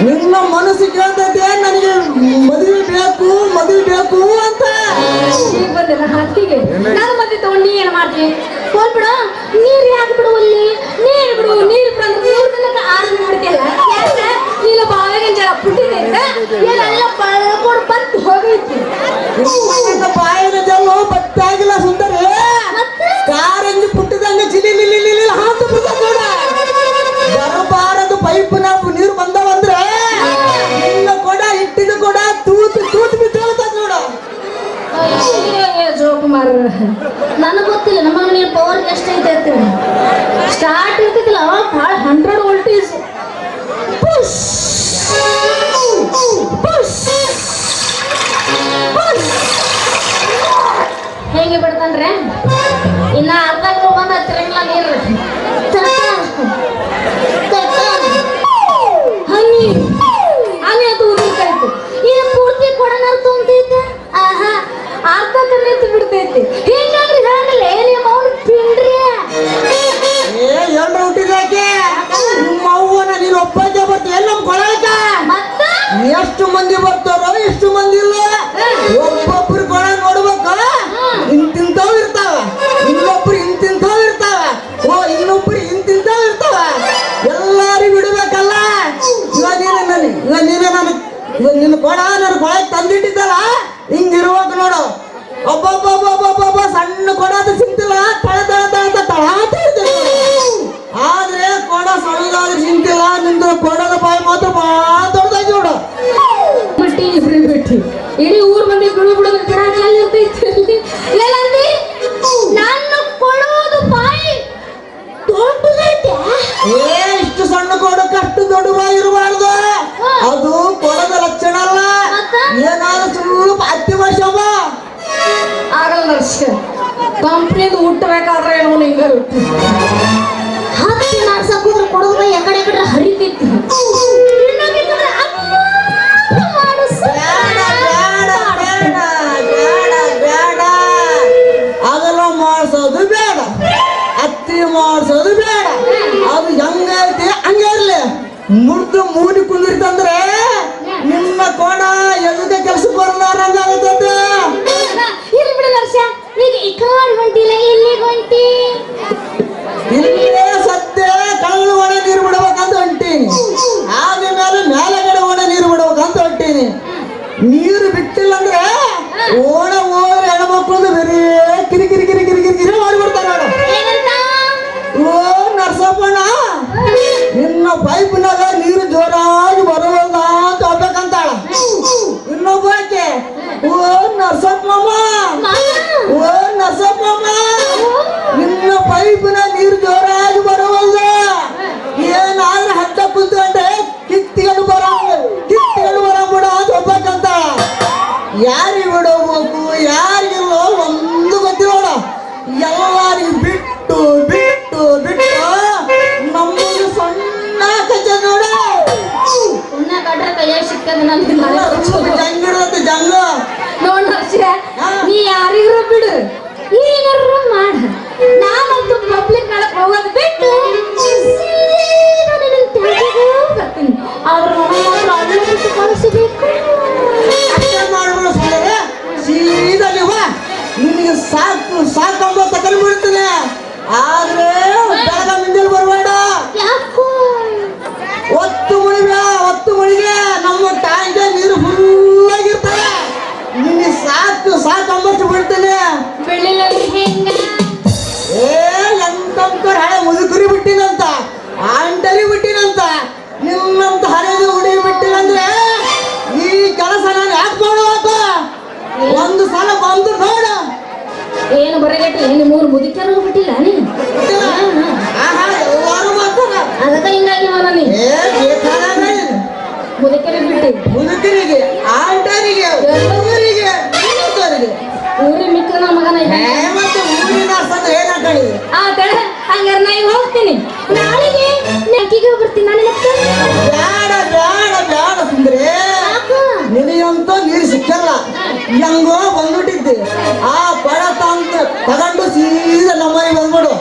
ನಿನ್ನ ಮನಸ್ಸು ಕೇಳ್ತೈತೆ ನನಗೆ ಮದುವೆ ಬೇಕು ಅಂತ ಬಂದಿಲ್ಲ ಹತ್ತಿಗೆ ನಾನು ಮತ್ತೆ ತಗೊಂಡು ನೀ ಏನ್ ಮಾಡ್ತೀನಿ ಹೋಗ್ಬಿಡ ನೀರು ಯಾಕೆ ಬಿಡು ಅಲ್ಲಿ ನೀರು ಬಿಡು ಅಂದ್ರೆ 3 ದಿನಕ್ಕೆ 6 ದಿನ ಬಿಡ್ತಿಯಲ್ಲ ಯಾಕೆ ನೀನು ಬಾಯಿಗೆ ಜರ ಪುಟ್ಟಿದೆ ಏನೆಲ್ಲ ಬಳ್ಕೊಂಡು ಬಂದು ಹೋಗೈತಿ ನನ್ನ ಬಾಯಿನ ಜಲ್ಲು ಬತ್ತಾಗಿಲ್ಲ ಸುಂದರಿ ಕಾರಂಜಿ ಪುಟ್ಟಿದಂಗೆ ಚಿಲಿ ಹಾತು ನೋಡ ಬರಬಾರದು ಪೈಪ್ ನಾವು ನೀರು ಬಂದವಂದ್ರೆ ನಿನ್ನ ಕೊಡ ಇಟ್ಟಿದ ಕೊಡ ತೂತು ಬಿದ್ದೋಗ್ತದ ನೋಡು ಜೋಕುಮಾರ್ ನನಗೆ ಗೊತ್ತಿಲ್ಲ ನಮ್ಮ ನೀರು ಪವರ್ ಎಷ್ಟೈತೆ ಅಂತ ಸ್ಟಾರ್ಟ್ ಇರ್ತಿದ್ದಿಲ್ಲ ಭಾಳ 100 ವೋಲ್ಟೇಜ್ ಹೇಗೆ ಬಿಡ್ತಾನ್ರೆ ಇನ್ನ ಅರ್ಧ ಬಂದು ಹತ್ತಿರಂಗಿಲ್ಲ ನೀರು ಹನಿ ಅದು ಉದುರ್ತಾಯ್ತು ಇದು ಪೂರ್ತಿ ಕೊಡನ ತುಂಬತೈತೆ ಆಹಾ ಅರ್ಧ ಕಣ್ಣೆತ್ತು ಬಿಡ್ತೈತಿ ಹಿಂಗಾದ್ರೆ ಹೇಳಲ್ಲ ನಿಮ್ಮ ಅವ್ನು ಪಿಂಡ್ರಿ ಎಲ್ರು ಹುಟ್ಟಿದಾಕೆ ನಿಮ್ಮ ಅವ್ವನ ನೀನು ಒಬ್ಬಕ್ಕೆ ಬರ್ತೀಯ ನಮ್ಮ ಕೊಳಕ ಮತ್ತ ಎಷ್ಟು ಮಂದಿ ಬರ್ತಾರೋ ಎಷ್ಟು ಮಂದಿ ಇಲ್ಲ ಒಬ್ಬೊಬ್ರು ಕೊಳ ನೋಡ್ಬೇಕು ಇಂತಿಂತವ್ ಇರ್ತಾವ ಇನ್ನೊಬ್ರು ಇಂತಿಂತವ್ ಇರ್ತಾವ ಇನ್ನೊಬ್ರು ಇಂತಿಂತವ್ ಇರ್ತಾವ ಎಲ್ಲಾರಿಗೂ ಬಿಡ್ಬೇಕಲ್ಲ ಇವಾಗ ನಿನ್ನ ಕೊಳ ನನ್ನ ಕೊಳಕ್ಕೆ ತಂದಿಟ್ಟಿದ್ದಲ್ಲ ಹಿಂಗಿರುವಾಗ ನೋಡು ಒಬ್ಬೊಬ್ಬ ಸಣ್ಣ ಕೊಡ ಅದು ಸಿಗ್ತಿಲ್ಲ ತಳ ಆದ್ರೆ ಕೊಡ ಸಣ್ಣದಾದ್ರೆ ಸಿಗ್ತಿಲ್ಲ ನಿಂದು ಕೊಡದ ಬಾಯಿ ಮಾತ್ರ ಭಾಳ ದೊಡ್ಡದಾಗಿ ನೋಡು ಬಿಟ್ಟಿ ಇಡೀ ಊರ್ ಮಂದಿ ಬಿಡೋದು ಇರ್ತೈತಿ ಏನಂದಿ ನನ್ನ ಕೊಡೋದು ಬಾಯಿ ದೊಡ್ಡದೈತೆ ಇಷ್ಟು ಸಣ್ಣ ಕೊಡಕ್ಕೆ ಅಷ್ಟು ದೊಡ್ಡ ಬಾಯಿ ಇರಬಾರ್ದು ಅದು ಕೊಡದ ಲಕ್ಷಣ ಅಲ್ಲ ಏನಾದ್ರು ಸ್ವಲ್ಪ ಹತ್ತಿ ವರ್ಷವ ಆಗಲ್ಲ ಕಂಪ್ನಿದು ಹುಟ್ಟಬೇಕಾದ್ರೆ ಏನೋ ಹಿಂಗ ಹತ್ತಿ ನಾಡ್ಸಕ್ಕೋದ್ರೆ ಕೊಡೋದು ಬಾಯಿ ಎಕಡೆ ಹರಿತೈತಿ ಆಗಲ್ಲ ಮಾಡಿಸೋದು ಬೇಡ ಹತ್ತಿ ಮಾಡಿಸೋದು ಬೇಡ ಅದು ಹೆಂಗೈತಿ ಹಂಗೆ ಇರ್ಲಿ ಮುರ್ದು ಮೂಡಿ ಕುಂದಿರ್ತಂದ್ರೆ ನಿಮ್ಮ ಕೋಣ ಎದಕ್ಕೆ ಕೆಲಸ ಬರಲಾರಂಗಾಗತ್ತೆ ಇಲ್ಲಿ ಬಿಡು ವರ್ಷ ಈಗ ಈ ಕಾಡ್ ಹೊಂಟಿಲ್ಲ ಎಲ್ಲಿಗೆ ಹೊಂಟಿ ಇಲ್ಲೇ ಸದ್ಯ ಕಳಲು ಒಣ ನೀರು ಬಿಡ್ಬೇಕಂತ ಹೊಂಟೀನಿ ಆದ್ಮೇಲೆ ಮೇಲೆಗಡೆ ಒಣ ನೀರು ಬಿಡ್ಬೇಕಂತ ಹೊಂಟೀನಿ ನೀರು ಬಿಟ್ಟಿಲ್ಲ ಅಂದ್ರೆ ಓಣ ಹೆಣ್ಮಕ್ಳದು ಬೇರೆ ಕಿರಿಕಿರಿ ಮಾಡಿಬಿಡ್ತಾರ ಓ ನರ್ಸಪ್ಪಣ್ಣ ನಿನ್ನ ಪೈಪ್ನಾಗ ನೀರು ಜೋರಾಗಿ ಬರೋಲ್ಲ ಅಂತ ಹೋಗ್ಬೇಕಂತಾಳ ಇನ್ನೊಬ್ಬಾಕೆ ಓ ನರ್ಸಪ್ಪಮ್ಮ ನಿನ್ನ ಪೈಪ್ನ ನೀರು ಜೋರಾಗಿ ಬರೋವಲ್ಲ ಏನಾದ್ರೂ ಹತ್ತ ಕುಂತ್ಕೊಂಡ್ರೆ ಕಿತ್ತಿಗಳು ಬರಂಬಿಡ ಅಂತ ಹೋಗ್ಬೇಕಂತಾಳ ಯಾರಿಗೆ ಬಿಡಬೇಕು ಯಾರಿಗಿಲ್ಲೋ ಒಂದು ಗೊತ್ತಿರೋಣ ಎಲ್ಲರಿಗೂ ಬಿಟ್ಟು ನಮ್ಮದು ಸಣ್ಣ ಕಚ್ಚ ನೋಡ ಜಂಗಿರುತ್ತೆ ಜಂಗ ನೋಡ ನೀ ಯಾರಿಗೂ ಬಿಡು ಏನಾರು ಮಾಡ ನಾನಂತೂ ಪಬ್ಲಿಕ್ ನಡಕ್ ಹೋಗೋದು ಬಿಟ್ಟು ಬರ್ತೀನಿ ಅವ್ರ ಕಳಿಸಬೇಕು ಅಷ್ಟೇ ಮಾಡ್ಬಿಡು ಸೀದಾ ನೀವ ನಿನಗೆ ಸಾಕಂಬ ತಗೊಂಡ್ಬಿಡ್ತೀನಿ ಆದ್ರೆ ಬೆಳಗ ಮುಂಜಾನೆ ಬರಬೇಡ ಯಾಕೋ ಒತ್ತು ಮುಳಿಗೆ ನಮ್ಮ ಟ್ಯಾಂಕ್ ನೀರು ಫುಲ್ ಆಗಿರ್ತವೆ ನಿನಗೆ ಸಾಕಂಬಷ್ಟು ಬಿಡ್ತೀನಿ. ಬೆಳ್ಳಿಲ್ಲ ಹೆಂಗ ಏ ಎಂತಂಕರ್ ಹಳೆ ಮುದುಕರಿ ಬಿಟ್ಟಿನಂತ, ಆಂಟರಿ ಬಿಟ್ಟಿನಂತ, ನಿನ್ನಂತ ಹರಿದು ಹುಡುಗಿ ಬಿಟ್ಟಿನಂದ್ರೆ ಈ ಕೆಲಸ ನಾನು ಯಾಕೆ ಮಾಡಬೇಕು? ಒಂದು ಸಲ ಬಂದು ನೋಡ. ಏನು ಬರಗಟ್ಟಿ ಏನು ಮೂರು ಮುದುಕರು ಬಿಟ್ಟಿಲ್ಲ ನೀನು ಎಲ್ಲಾರು ಮಾಡ್ತಾರ. ಅದಕ್ಕೆ ಹಿಂಗಾಗಿ ನೀ ಏ ಬೇಕಾದಾಗ ಮುದುಕರಿಗೆ ಬಿಟ್ಟಿ ಮುದುಕರಿಗೆ, ಆಂಟರಿಗೆ, ಎಲ್ಲರಿಗೆ, ಇನ್ನೊಂದವರಿಗೆ ಊರಿ ಮಿಕ್ಕ ನನ್ನ ಮಗನ ಮತ್ತೆ ಊರಿನ ಸಂದ ಏನಾಗ್ತದೆ? ಹಂಗಾರೆ ನಾ ಈಗ ಹೋಗ್ತೀನಿ. ನಾಳೆಗೆ ನೆಕ್ಕಿಗೆ ಬರ್ತೀನಿ ನಾನು. ಬ್ಯಾಡ ಬ್ಯಾಡ ಬ್ಯಾಡ ಸುಂದ್ರೆ, ನಿನಗಂತೂ ನೀರು ಸಿಕ್ಕಲ್ಲ. ಹೆಂಗೋ ಬಂದ್ಬಿಟ್ಟಿದ್ದೆ. ಆ ಕೊಡ ತಗೊಂಡು ಸೀದಾ ನಮ್ಮನೆ ಬಂದ್ಬಿಡು.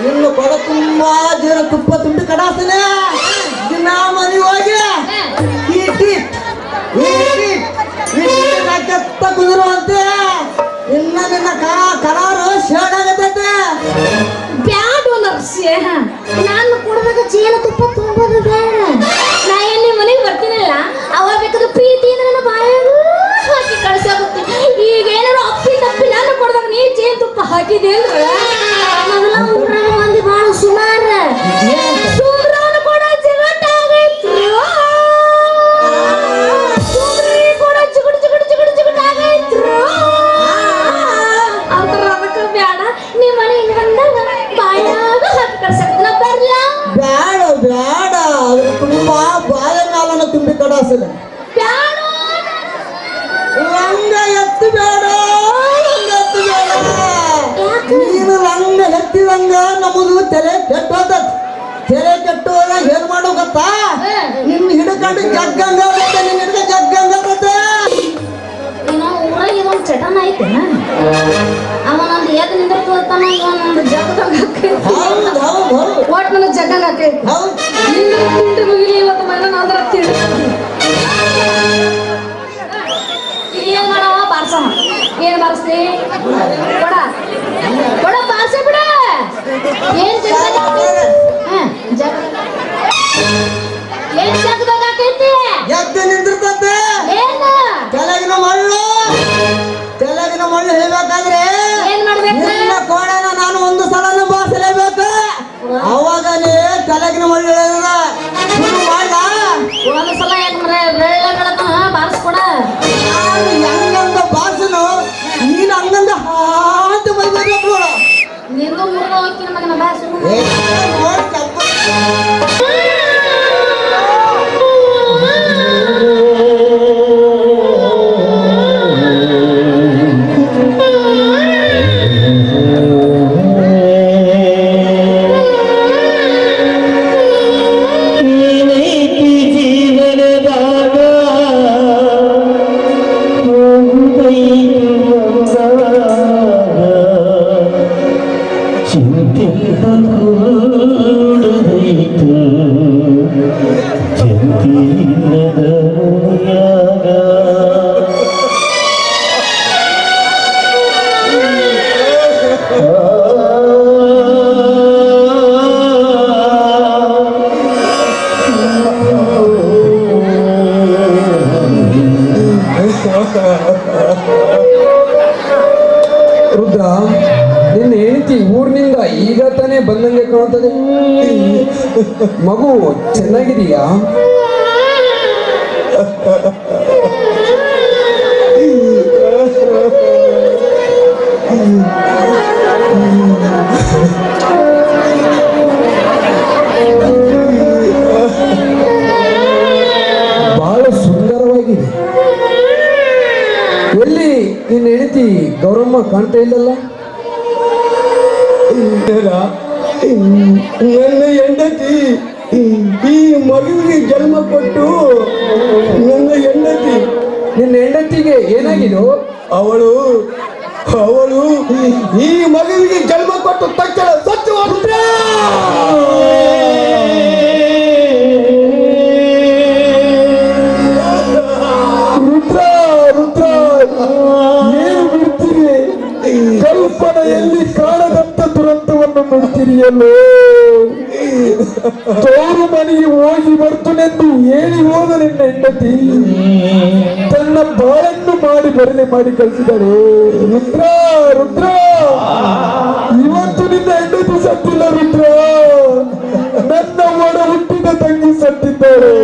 ಇನ್ನು ಕೊಡ ತುಂಬಾ ಜೀರ ತುಪ್ಪ ತುಂಬಿ ಕಡಾಸ್ತಾನೆ. ದಿನ ಮನೆ ಹೋಗಿ ಕೆತ್ತ ಕುದುರುವಂತೆ ಇನ್ನ ನಿನ್ನ ಕರಾರು ಶೇಡ್ ಆಗತೈತೆ. ಬ್ಯಾಡ ನರ್ಸಿ, ನಾನು ಕೊಡದಾಗ ಜೇನು ತುಪ್ಪ ತುಂಬೋದು ಬೇಡ. ನಾ ಏನ್ ನಿಮ್ಮ ಮನೆಗೆ ಬರ್ತೀನಲ್ಲ, ಅವಾಗ ಬೇಕಾದ್ರೆ ಪ್ರೀತಿಯಿಂದ ನನ್ನ ಬಾಯಾಗ ಹಾಕಿ ಕಳ್ಸಾಗುತ್ತೆ. ಈಗ ಏನಾದ್ರು ಅಪ್ಪಿ ತಪ್ಪಿ ನಾನು ಕೊಡದಾಗ ನೀ ಜೇನು ತುಪ್ಪ ಹಾಕಿದೆ ಅಂದ್ರೆ ಮೊದಲ ಊರಾಗ ಮಂದಿ ಭಾಳ ಸುಮಾರ ಸುಮ್ರಾನ ಕೂಡ ಜಿಗಟಾಗೈತ್ರು. ಸುಮ್ರಿ ಕೂಡ ಜಿಗುಡ್ ಜಿಗುಡ್ ಜಿಗುಡ್ ಜಿಗುಡ್ ಆಗೈತ್ರು. ಅದಕ್ಕೆ ಬ್ಯಾಡ, ನಿಮ್ಮ ಮನೆಗೆ ಬಂದಾಗ ಬಾಯಾಗ ಹಾಕಿ ಕಳ್ಸಾಕ್ತ ಬರ್ಲ. ಬ್ಯಾಡ ಬ್ಯಾಡ, ಅದ್ರ ತುಂಬಾ ಬಾಯ ಕಾಲನ ತುಂಬಿ ಕಡಾಸನ. ಬ್ಯಾಡ ಲಂಗ ಎತ್ತು ಬೇಡ, ಲಂಗ ಎತ್ತು ಬೇಡ. ನೀನು ಲಂಗ ಎತ್ತಿದಂಗ ನಮ್ಮದು ತಲೆ ಕೆಟ್ಟೋದ. ತಲೆ ಕೆಟ್ಟೋದಾಗ ಏನ್ ಮಾಡೋ ಗೊತ್ತಾ? ನಿನ್ನ ಹಿಡ್ಕೊಂಡು ಜಗ್ಗಂಗ ಬರುತ್ತೆ, ನಿನ್ನ ಹಿಡ್ಕೊಂಡು ಜಗ್ಗಂಗ ಬರುತ್ತೆ. ಏನೋ ಊರಾಗ ಇದೊಂದು ಚಟನ ಐತೆನ, ಅವನೊಂದು ಎದ್ದು ನಿಂದಿರ್ತಾನ, ಇವನೊಂದು ಜಗ್ಗಂಗ ಹೌದು ಹೌದು ಹೌದು ಒಟ್ಟು ನನಗೆ ಜಗ್ಗಂಗ ಹಾಕೈತಿ. ಹೌದು. ತಿಂಡಿ ಮುಗಿಲಿ ಇವತ್ತು ಮನೆ ಅಂದ್ರೆ ತಿಂಡಿ ಏನ್ ಮಾಡವ ಬಾರ್ಸವ. ಏನ್ ಬಾರಿಸ್ತಿ? ಕೊಡ ಕೊಡ ಬಾರ್ಸ ಬಿಡ. ಏನ್ ಜಗ್ಗದಾಗ ಏನ್ ಜಗ್ಗದಾಗ ಹಾಕೈತಿ? ಎದ್ದು ನಿಂತಿರ್ತತೆ. ಏನ ತೆಲಗಿನ ಮಳ್ಳು, ತೆಲಗಿನ ಮಳ್ಳು ಹೇಳ್ಬೇಕಾದ್ರೆ ಏನ್ ಮಾಡ್ಬೇಕು? ನಿನ್ನ ಕೋಣನ ನಾನು ಒಂದು ಸಲನ ಬಾರಿಸಲೇಬೇಕು. ಅವಾಗನೇ ತೆಲಗಿನ ಮಳ್ಳು ಹೇಳಿದ ಶುರು ಮಾಡ. ಒಂದು ಸಲ ಯಾಕಂದ್ರೆ ಬೆಳ್ಳಗಳನ್ನ ಬಾರಿಸ್ಕೊಡ. ನಾನು ಹೆಂಗಂದ ಬಾಸನು, ನೀನು ಹಂಗಂದ ಹಾಂತ ಬಂದ್ಬೇಕು ನೋಡ. ನಿಂದು ಮುರಿದ ಹೋಗ್ತೀನಿ ಮಗನ ಬಾಸು. ನೋಡಿ ತಪ್ಪು. ರುದ್ರ, ನಿನ್ನ ಹೆಂಡತಿ ಊರಿನಿಂದ ಈಗ ತಾನೇ ಬಂದಂಗೆ ಕಾಣ್ತದೆ. ಮಗು ಚೆನ್ನಾಗಿದೆಯಾ? ಬಹಳ ಸುಂದರವಾಗಿದೆ. ಎಲ್ಲಿ ನಿನ್ನ ಹೆಂಡತಿ ಗೌರಮ್ಮ ಕಾಣ್ತಾ ಇಲ್ಲಲ್ಲ? ನನ್ನ ಹೆಂಡತಿ ಈ ಮಗುವಿಗೆ ಜನ್ಮ ಕೊಟ್ಟು ನನ್ನ ಹೆಂಡತಿ, ನಿನ್ನ ಹೆಂಡತಿಗೆ ಏನಾಗಿದೋ? ಅವಳು ಈ ಮಗುವಿಗೆ ಜನ್ಮ ಕೊಟ್ಟು ತಕ್ಷಣ ಸತ್ತು ಹೋಗ್ಬಿಟ್ರೆ. ರುದ್ರ, ಏನು ಬಿಡ್ತೀರಿ? ಕಲ್ಪನೆಯಲ್ಲಿ ಕಾಣದಂತ ದುರಂತವನ್ನು ಬಿಡ್ತೀರಿಯಲ್ಲೋ. ತವರು ಮನೆಗೆ ಹೋಗಿ ಬರ್ತನೆಂದು ಹೇಳಿ ಹೋದ ನಿನ್ನ ಹೆಂಡತಿ ತನ್ನ ಬಾಳನ್ನು ಮಾಡಿ ಬರಲೆ ಮಾಡಿ ಕಳಿಸಿದರು. ರುದ್ರ, ರುದ್ರ ಇವತ್ತು ನಿನ್ನ ಹೆಂಡತಿ ಸತ್ತಿಲ್ಲ ರುದ್ರ, ನನ್ನ ಒಡ ಹುಟ್ಟಿದ ತಂಗಿ ಸತ್ತಿದ್ದಾಳೆ.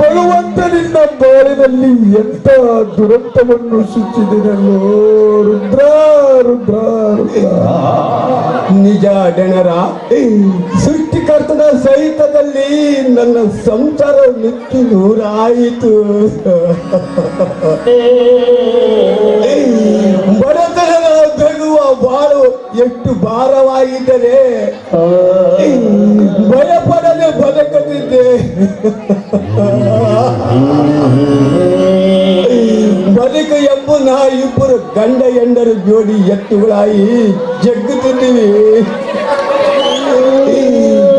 ಭಗವಂತ ನಿನ್ನ ಬಾಳಿನಲ್ಲಿ ಎಂತ ದುರಂತವನ್ನು ಸೃಷ್ಟಿಸಿದನಲ್ಲೋ ರುದ್ರ ರುದ್ರ ರುದ್ರ. ನಿಜ ಡಣರ, ಸೃಷ್ಟಿಕರ್ತನ ಸಹಿತದಲ್ಲಿ ನನ್ನ ಸಂಸಾರ ನುಚ್ಚು ನೂರಾಯಿತು. ಬಡತನದ ಬೆಗುವ ಬಾಳು ಎಷ್ಟು ಭಾರವಾಗಿದ್ದರೆ ಭಯಪಡದೆ ಬದುಕುತ್ತಿದ್ದೆ. ಬದುಕು ಎಂಬ ನಾ ಇಬ್ಬರು ಗಂಡ ಹೆಂಡರು ಜೋಡಿ ಎತ್ತುಗಳಾಗಿ ಜಗ್ಗುತ್ತಿದ್ದೀವಿ.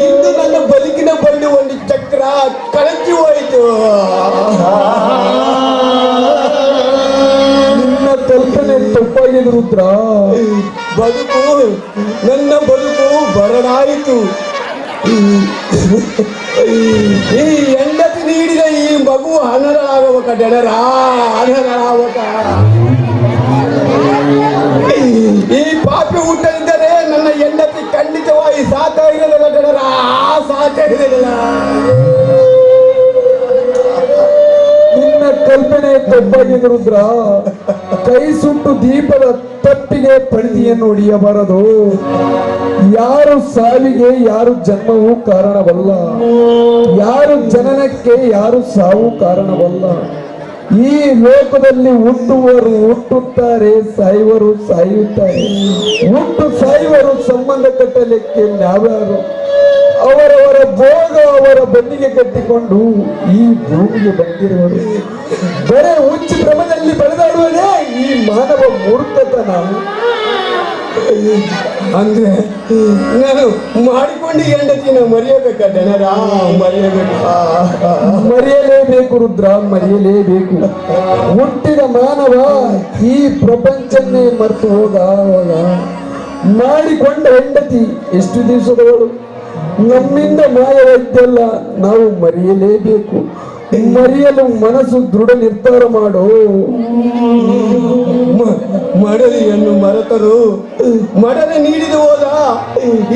ಇಂದು ನನ್ನ ಬದುಕಿನ ಬಂಡಿ ಒಂದು ಚಕ್ರ ಕಳಚಿ ಹೋಯಿತು. ನಿನ್ನ ಕಲ್ಪನೆ ತಪ್ಪಾಗಿದೆ ರುದ್ರ. ನನ್ನ ಬದುಕು ಬರಡಾಯಿತು. ಈ ಹೆಂಡತಿ ನೀಡಿದ ಈ ಮಗು ಅನರ್ಹರಾಗಬೇಕ ಡಣರ, ಅನರ್ಹರಾಗಬೇಕ. ಈ ಪಾಪಿ ಹುಟ್ಟದಿದ್ದರೆ ನನ್ನ ಹೆಂಡತಿ ಖಂಡಿತವಾಗಿ ಸಾಕಾಗಿರಲಿಲ್ಲ ಡಣರ, ಸಾಕಾಗಿರಲಿಲ್ಲ. ನಿನ್ನ ಕಲ್ಪನೆ ತಪ್ಪಾಗಿದೆ ರುದ್ರ. ಕೈ ಸುಟ್ಟು ದೀಪದ ತಪ್ಪಿಗೆ ಪಣಿದಿಯನ್ನು ಹೊಡೆಯಬಾರದು. ಯಾರು ಸಾವಿಗೆ ಯಾರು ಜನ್ಮವೂ ಕಾರಣವಲ್ಲ, ಯಾರು ಜನನಕ್ಕೆ ಯಾರು ಸಾವು ಕಾರಣವಲ್ಲ. ಈ ಲೋಕದಲ್ಲಿ ಹುಟ್ಟುವರು ಹುಟ್ಟುತ್ತಾರೆ, ಸಾಯುವರು ಸಾಯುತ್ತಾರೆ. ಹುಟ್ಟು ಸಾಯುವರು ಸಂಬಂಧ ಕಟ್ಟಲಿಕ್ಕೆ ನಾವ್ಯಾರು? ಅವರವರ ಭೋಗ ಅವರ ಬೆನ್ನಿಗೆ ಕಟ್ಟಿಕೊಂಡು ಈ ಭೂಮಿಗೆ ಬಂದಿರುವರು. ಬರೇ ಹುಚ್ಚು ಕ್ರಮದಲ್ಲಿ ಬೆಳೆದಾಡುವುದೇ ಈ ಮಾನವ ಮೂರ್ಖತನ. ಅಂದ್ರೆ ನಾನು ಮಾಡಿಕೊಂಡು ಹೆಂಡತಿನ ಮರೆಯಬೇಕ ಜನರ, ಮರೆಯಲೇಬೇಕು ರುದ್ರ, ಮರೆಯಲೇಬೇಕು. ಹುಟ್ಟಿದ ಮಾನವ ಈ ಪ್ರಪಂಚನ್ನೇ ಮರೆತು ಹೋಗ. ಮಾಡಿಕೊಂಡ ಹೆಂಡತಿ ಎಷ್ಟು ದಿವಸದವಳು, ನಮ್ಮಿಂದ ಮಾಯವಾದ್ದಲ್ಲ, ನಾವು ಮರೆಯಲೇಬೇಕು. ಮರೆಯಲು ಮನಸ್ಸು ದೃಢ ನಿರ್ಧಾರ ಮಾಡು. ಮಡದಿಯನ್ನು ಮರೆತರು ಮಡದೆ ನೀಡಿದ ಹೋದ.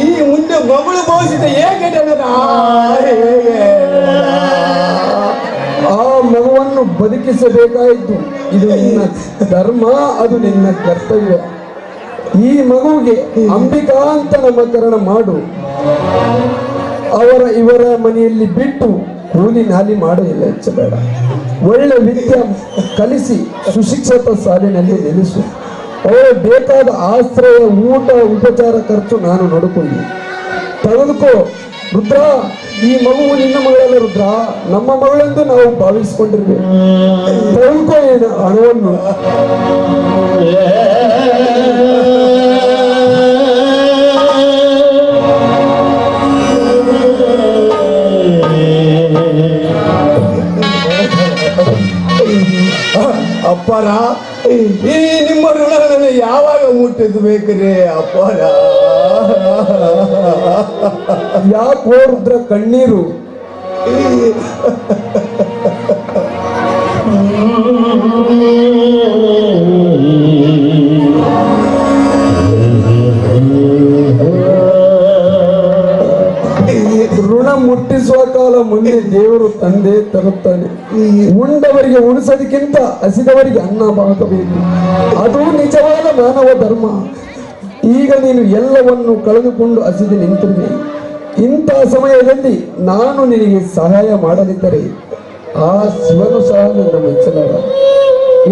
ಈ ಮುಂದೆ ಮಗಳು ಭವಿಸಿದ ಹೇಗೆ ಜನರ, ಆ ಮಗುವನ್ನು ಬದುಕಿಸಬೇಕಾಯಿತು. ಇದು ನಿನ್ನ ಧರ್ಮ, ಅದು ನಿನ್ನ ಕರ್ತವ್ಯ. ಈ ಮಗುವಿಗೆ ಅಂಬಿಕಾ ಅಂತ ನಾಮಕರಣ ಮಾಡು. ಇವರ ಮನೆಯಲ್ಲಿ ಬಿಟ್ಟು ಕೂಲಿ ನಾಲಿ ಮಾಡೋದಿಲ್ಲ, ಹೆಚ್ಚಬೇಡ. ಒಳ್ಳೆ ವಿದ್ಯೆ ಕಲಿಸಿ ಸುಶಿಕ್ಷಿತ ಸಾಲಿನಲ್ಲಿ ನಿಲ್ಲಿಸು. ಅವರ ಬೇಕಾದ ಆಶ್ರಯ, ಊಟ, ಉಪಚಾರ ಖರ್ಚು ನಾನು ನೋಡಿಕೊಳ್ಳಿ. ತೆಗೆದುಕೋ ರುದ್ರ. ಈ ಮಗು ನಿನ್ನ ಮಗಳಲ್ಲ ರುದ್ರ, ನಮ್ಮ ಮಗಳೆಂದು ನಾವು ಭಾವಿಸಿಕೊಂಡಿರ್ಬೇಕು. ತೆಗೆದುಕೋ ಏನು ಹಣವನ್ನು. ಅಪ್ಪರ, ಈ ನಿಮ್ಮ ಋಣ ನನ್ನ ಯಾವಾಗ ಮುಟ್ಟಿಸಬೇಕ್ರಿ ಅಪ್ಪರ? ಯಾಕೆ ರುದ್ರ ಕಣ್ಣೀರು? ಋಣ ಮುಟ್ಟಿಸುವ ಕಾಲ ಮುಂದೆ ದೇವರು ತಂದೆ ತರುತ್ತಾನೆ. ಉಂಡವರಿಗೆ ಉಣಿಸೋದಕ್ಕಿಂತ ಹಸಿದವರಿಗೆ ಅನ್ನ ಹಾಕಬೇಕು. ಅದು ನಿಜವಾದ ಮಾನವ ಧರ್ಮ. ಈಗ ನೀನು ಎಲ್ಲವನ್ನು ಕಳೆದುಕೊಂಡು ಹಸಿದು ನಿಂತಿರುವೆ. ಇಂತಹ ಸಮಯದಲ್ಲಿ ನಾನು ನಿನಗೆ ಸಹಾಯ ಮಾಡದಿದ್ದರೆ ಆ ಶಿವನು ಸಹ ನನ್ನ ಮೆಚ್ಚಲಾರ.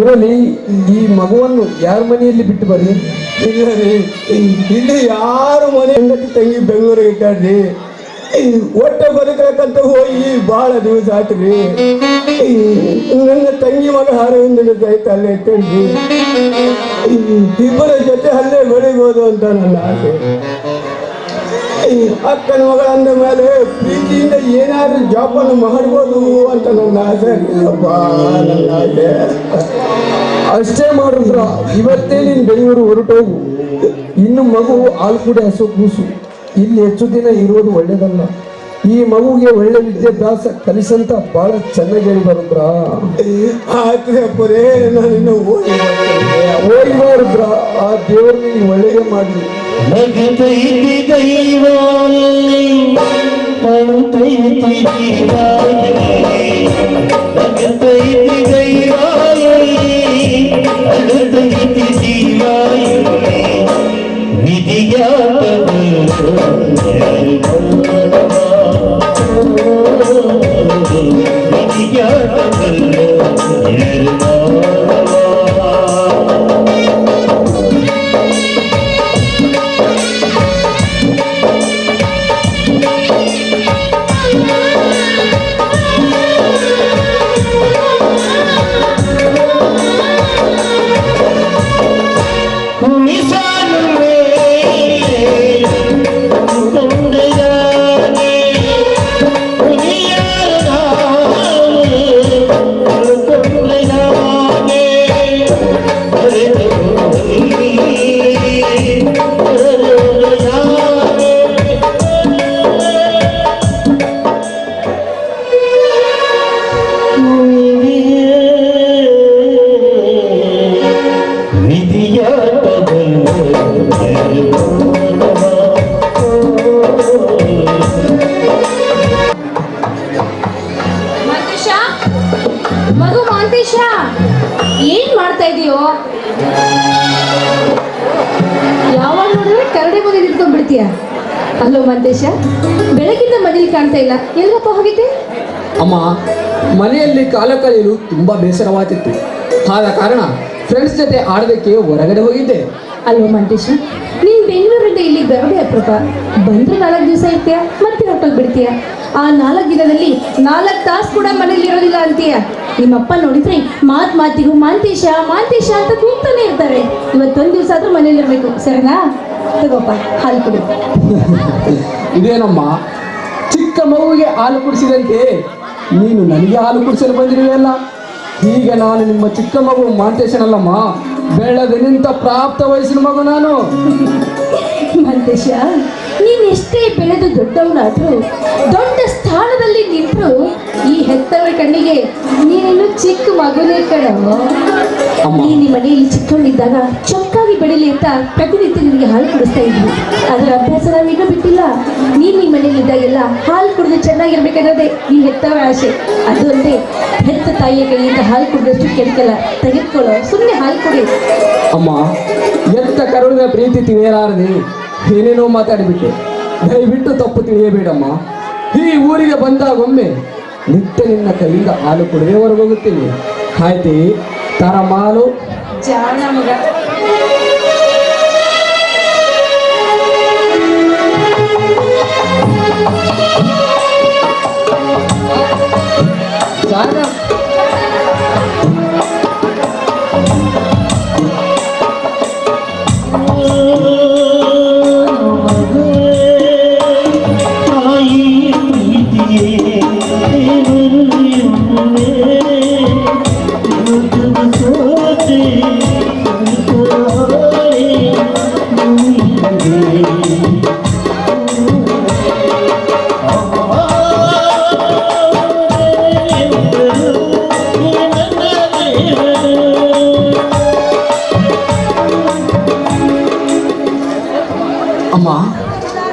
ಇರಲಿ, ಈ ಮಗುವನ್ನು ಯಾರ ಮನೆಯಲ್ಲಿ ಬಿಟ್ಟು ಬರ್ರಿ? ಇಲ್ಲಿ ಯಾರು ಮನೆ ಹೆಂಡತಿ ತಂಗಿ ಬೆಂಗಳೂರಿಗೆ ಇಟ್ಟಾಡ್ರಿ. ಒಟ್ಟ ಬದುಕಬೇಕಂತ ಹೋಗಿ ಬಹಳ ದಿವಸ ಆತ್ರಿ. ನನ್ನ ತಂಗಿ ಮಗ ಹಾರವಿಂದ ಸಹಿತ ಅಲ್ಲೇ ಇಟ್ಟೇನ್ರಿ. ಇಬ್ಬರ ಜೊತೆ ಅಲ್ಲೇ ಬೆಳಿಬೋದು ಅಂತ ನನ್ನ ಆಸೆ. ಅಕ್ಕನ ಮಗ ಅಂದ ಮೇಲೆ ಪ್ರೀತಿಯಿಂದ ಏನಾದ್ರೂ ಜಾಬನ್ನು ಮಾಡ್ಬೋದು ಅಂತ ನನ್ನ ಆಸೆ. ನನ್ನ ಆಸೆ ಅಷ್ಟೇ ಮಾಡಿದ್ರ ಇವತ್ತೇ ನೀನು ಬೆಂಗಳೂರು ಹೊರಟೋಗು. ಇನ್ನು ಮಗು ಹಾಲು ಕುಡಿ ಹಸು ಕೂಸು. ಇಲ್ಲಿ ಹೆಚ್ಚು ದಿನ ಇರೋದು ಒಳ್ಳೇದಲ್ಲ. ಈ ಮಗುಗೆ ಒಳ್ಳೆ ವಿದ್ಯಾಭ್ಯಾಸ ಕಲಿಸಂತ ಬಹಳ ಚೆನ್ನಾಗಿ ಹೇಳಿ ಬರುದ್ರ. ಆತ್ರೆ ಅಪ್ಪರೇ, ನಾನು ಓದಿ ಹೋಗಿ ರುದ್ರ, ಆ ದೇವರು ನಿನಗೆ ಒಳ್ಳೆಯದೇ ಮಾಡಲಿ. ನಗತೈತಿ ದೈವಾಲಿ ಅಳುತ್ತೈತಿ ಜೀವಾಲಿ, ನಗತೈತಿ ದೈವಾಲಿ ಅಳುತ್ತೈತಿ ಜೀವಾಲಿ, ಮಾಂತೇಶ, ಮಗು ಮಾಂತೇಶ, ಏನ್ ಮಾಡ್ತಾ ಇದೀಯೋ? ಯಾವಾಗ ನೋಡಿದ್ರೆ ಕರಡಿ ಮುಂದೆ ನಿಂತ್ಕೊಂಡ್ಬಿಡ್ತೀಯ. ಅಲ್ಲೋ ಮಾಂತೇಶ, ಬೆಳಗಿಂದ ಮನೇಲಿ ಕಾಣ್ತಾ ಇಲ್ಲ, ಎಲ್ಲಪ್ಪ ಹೋಗಿದ್ದೆ? ಅಮ್ಮ, ಮನೆಯಲ್ಲಿ ಕಾಲ ಕಳೆಯಲು ತುಂಬಾ ಬೇಸರವಾಗುತ್ತಿತ್ತು. ಆದ ಕಾರಣ ಫ್ರೆಂಡ್ಸ್ ಜೊತೆ ಆಡೋದಕ್ಕೆ ಹೊರಗಡೆ ಹೋಗಿದ್ದೆ. ಅಲ್ವಾ ಮಾಂತೇಶ, ನೀನ್ ಬೆಂಗಳೂರಿಂದ ಇಲ್ಲಿಗೆ ಬರೋದೇ ಅಪ್ರೂಪ. ಬಂದ್ರೆ 4 ದಿವಸ ಇರ್ತೀಯ, ಮತ್ತೆ ಹೊರಟೋಗ್ಬಿಡ್ತೀಯ. ಆ 4 ದಿನದಲ್ಲಿ 4 ತಾಸು ಕೂಡ ಮನೇಲಿ ಇರೋದಿಲ್ಲ ಅಂತೀಯ. ನಿಮ್ಮಪ್ಪ ನೋಡಿದ್ರೆ ಮಾತಿಗೂ ಮಾಂತೇಶ ಮಾಂತೇಶ ಅಂತ ಕೂಗ್ತಾನೆ ಇರ್ತಾರೆ. ಇವತ್ತೊಂದು ದಿವಸ ಆದ್ರೂ ಮನೇಲಿ ಇರ್ಬೇಕು, ಸರಿನಾ? ತಗೋಪ್ಪ, ಹಾಲು ಕುಡಿ. ಇದೇನಮ್ಮ, ಚಿಕ್ಕ ಮಗುವಿಗೆ ಹಾಲು ಕುಡಿಸಿದಂತೆ ನೀನು ನನಗೆ ಹಾಲು ಕುಡಿಸಲು ಬಂದಿರುವೆಯಲ್ಲ. ಈಗ ನಾನು ನಿಮ್ಮ ಚಿಕ್ಕ ಮಗು ಮಾಂತೇಶನಲ್ಲಮ್ಮ, ಬೆಳೆದು ನಿಂತ ಪ್ರಾಪ್ತ ವಯಸ್ಸಿನ ಮಗು ನಾನು. ಮಾಂತೇಶ, ನೀನ್ ಎಷ್ಟೇ ಬೆಳೆದು ದೊಡ್ಡವನಾದ್ರೂ, ದೊಡ್ಡ ಸ್ಥಾನದಲ್ಲಿ ನಿಂತರೂ ಈ ಹೆತ್ತವರ ಕಣ್ಣಿಗೆ ನೀನಿನ್ನು ಚಿಕ್ಕ ಮಗುನೇ ಕಣೋ. ನೀನ್ ನಿಮ್ಮ ಮನೆಯಲ್ಲಿ ಚಿಕ್ಕವನಿದ್ದಾಗ ಚೊಕ್ಕಾಗಿ ಬೆಳೀಲಿ ಅಂತ ಪ್ರತಿನಿತ್ಯ ನಿನಗೆ ಹಾಲು ಕುಡಿಸ್ತಾ ಇದ್ವಿ. ಅದರ ಅಭ್ಯಾಸ ನಾವೀಗ ಬಿಟ್ಟಿಲ್ಲ. ನೀನ್ ನಿಮ್ಮ ಮನೆಯಲ್ಲಿದ್ದಾಗೆಲ್ಲ ಹಾಲು ಕುಡಿದು ಚೆನ್ನಾಗಿರ್ಬೇಕನ್ನೋದೇ ಈ ಹೆತ್ತವರ ಆಸೆ. ಅದು ಅಲ್ಲದೆ ಹೆತ್ತ ತಾಯಿಯ ಕೈಯಿಂದ ಹಾಲು ಕುಡಿದಷ್ಟು ಕೆಡಕಲ್ಲ. ತೆಗೆದುಕೊಳ್ಳೋ, ಸುಮ್ಮನೆ ಹಾಲು ಕುಡಿ. ಅಮ್ಮ, ಎತ್ತ ಕರುಳಿನ ಪ್ರೀತಿ ತಿಳಿಯಲಾರದೆ ಏನೇನೋ ಮಾತಾಡಿಬಿಟ್ಟೆ. ದಯವಿಟ್ಟು ತಪ್ಪು ತಿಳಿಯಬೇಡಮ್ಮ. ಈ ಊರಿಗೆ ಬಂದಾಗೊಮ್ಮೆ ನಿತ್ಯ ನಿನ್ನ ಕೈಯಿಂದ ಹಾಲು ಕುಡಿದೇ ಹೊರಗೋಗುತ್ತೀನಿ. ಆಯ್ತಿ ತರ ಮಾಲು ಜಾಣ ಮಗ. ಜಾಣ. ಅಮ್ಮ,